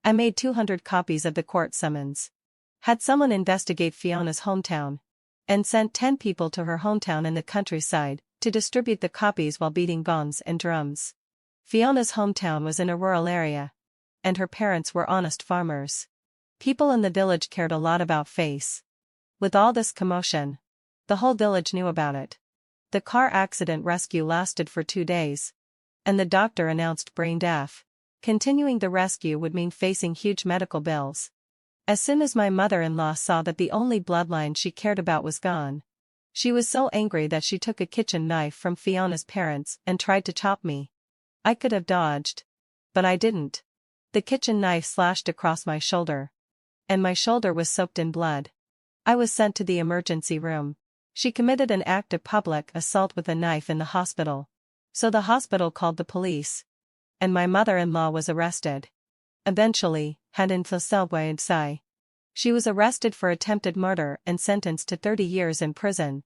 I made 200 copies of the court summons. Had someone investigate Fiona's hometown. And sent 10 people to her hometown in the countryside to distribute the copies while beating gongs and drums. Fiona's hometown was in a rural area. And her parents were honest farmers. People in the village cared a lot about face. With all this commotion, the whole village knew about it. The car accident rescue lasted for 2 days. And the doctor announced brain death. Continuing the rescue would mean facing huge medical bills. As soon as my mother-in-law saw that the only bloodline she cared about was gone, she was so angry that she took a kitchen knife from Fiona's parents and tried to chop me. I could have dodged. But I didn't. The kitchen knife slashed across my shoulder. And my shoulder was soaked in blood. I was sent to the emergency room. She committed an act of public assault with a knife in the hospital. So the hospital called the police. And my mother-in-law was arrested. Eventually, she was arrested for attempted murder and sentenced to 30 years in prison.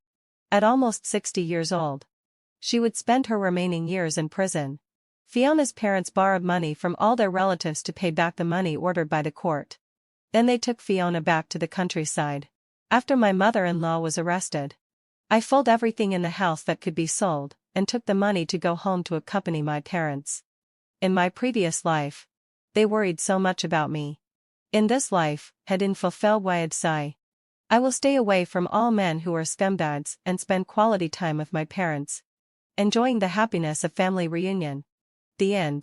At almost 60 years old, she would spend her remaining years in prison. Fiona's parents borrowed money from all their relatives to pay back the money ordered by the court. Then they took Fiona back to the countryside. After my mother-in-law was arrested, I sold everything in the house that could be sold and took the money to go home to accompany my parents. In my previous life, they worried so much about me. In this life, I will stay away from all men who are scumbags and spend quality time with my parents, enjoying the happiness of family reunion. The end.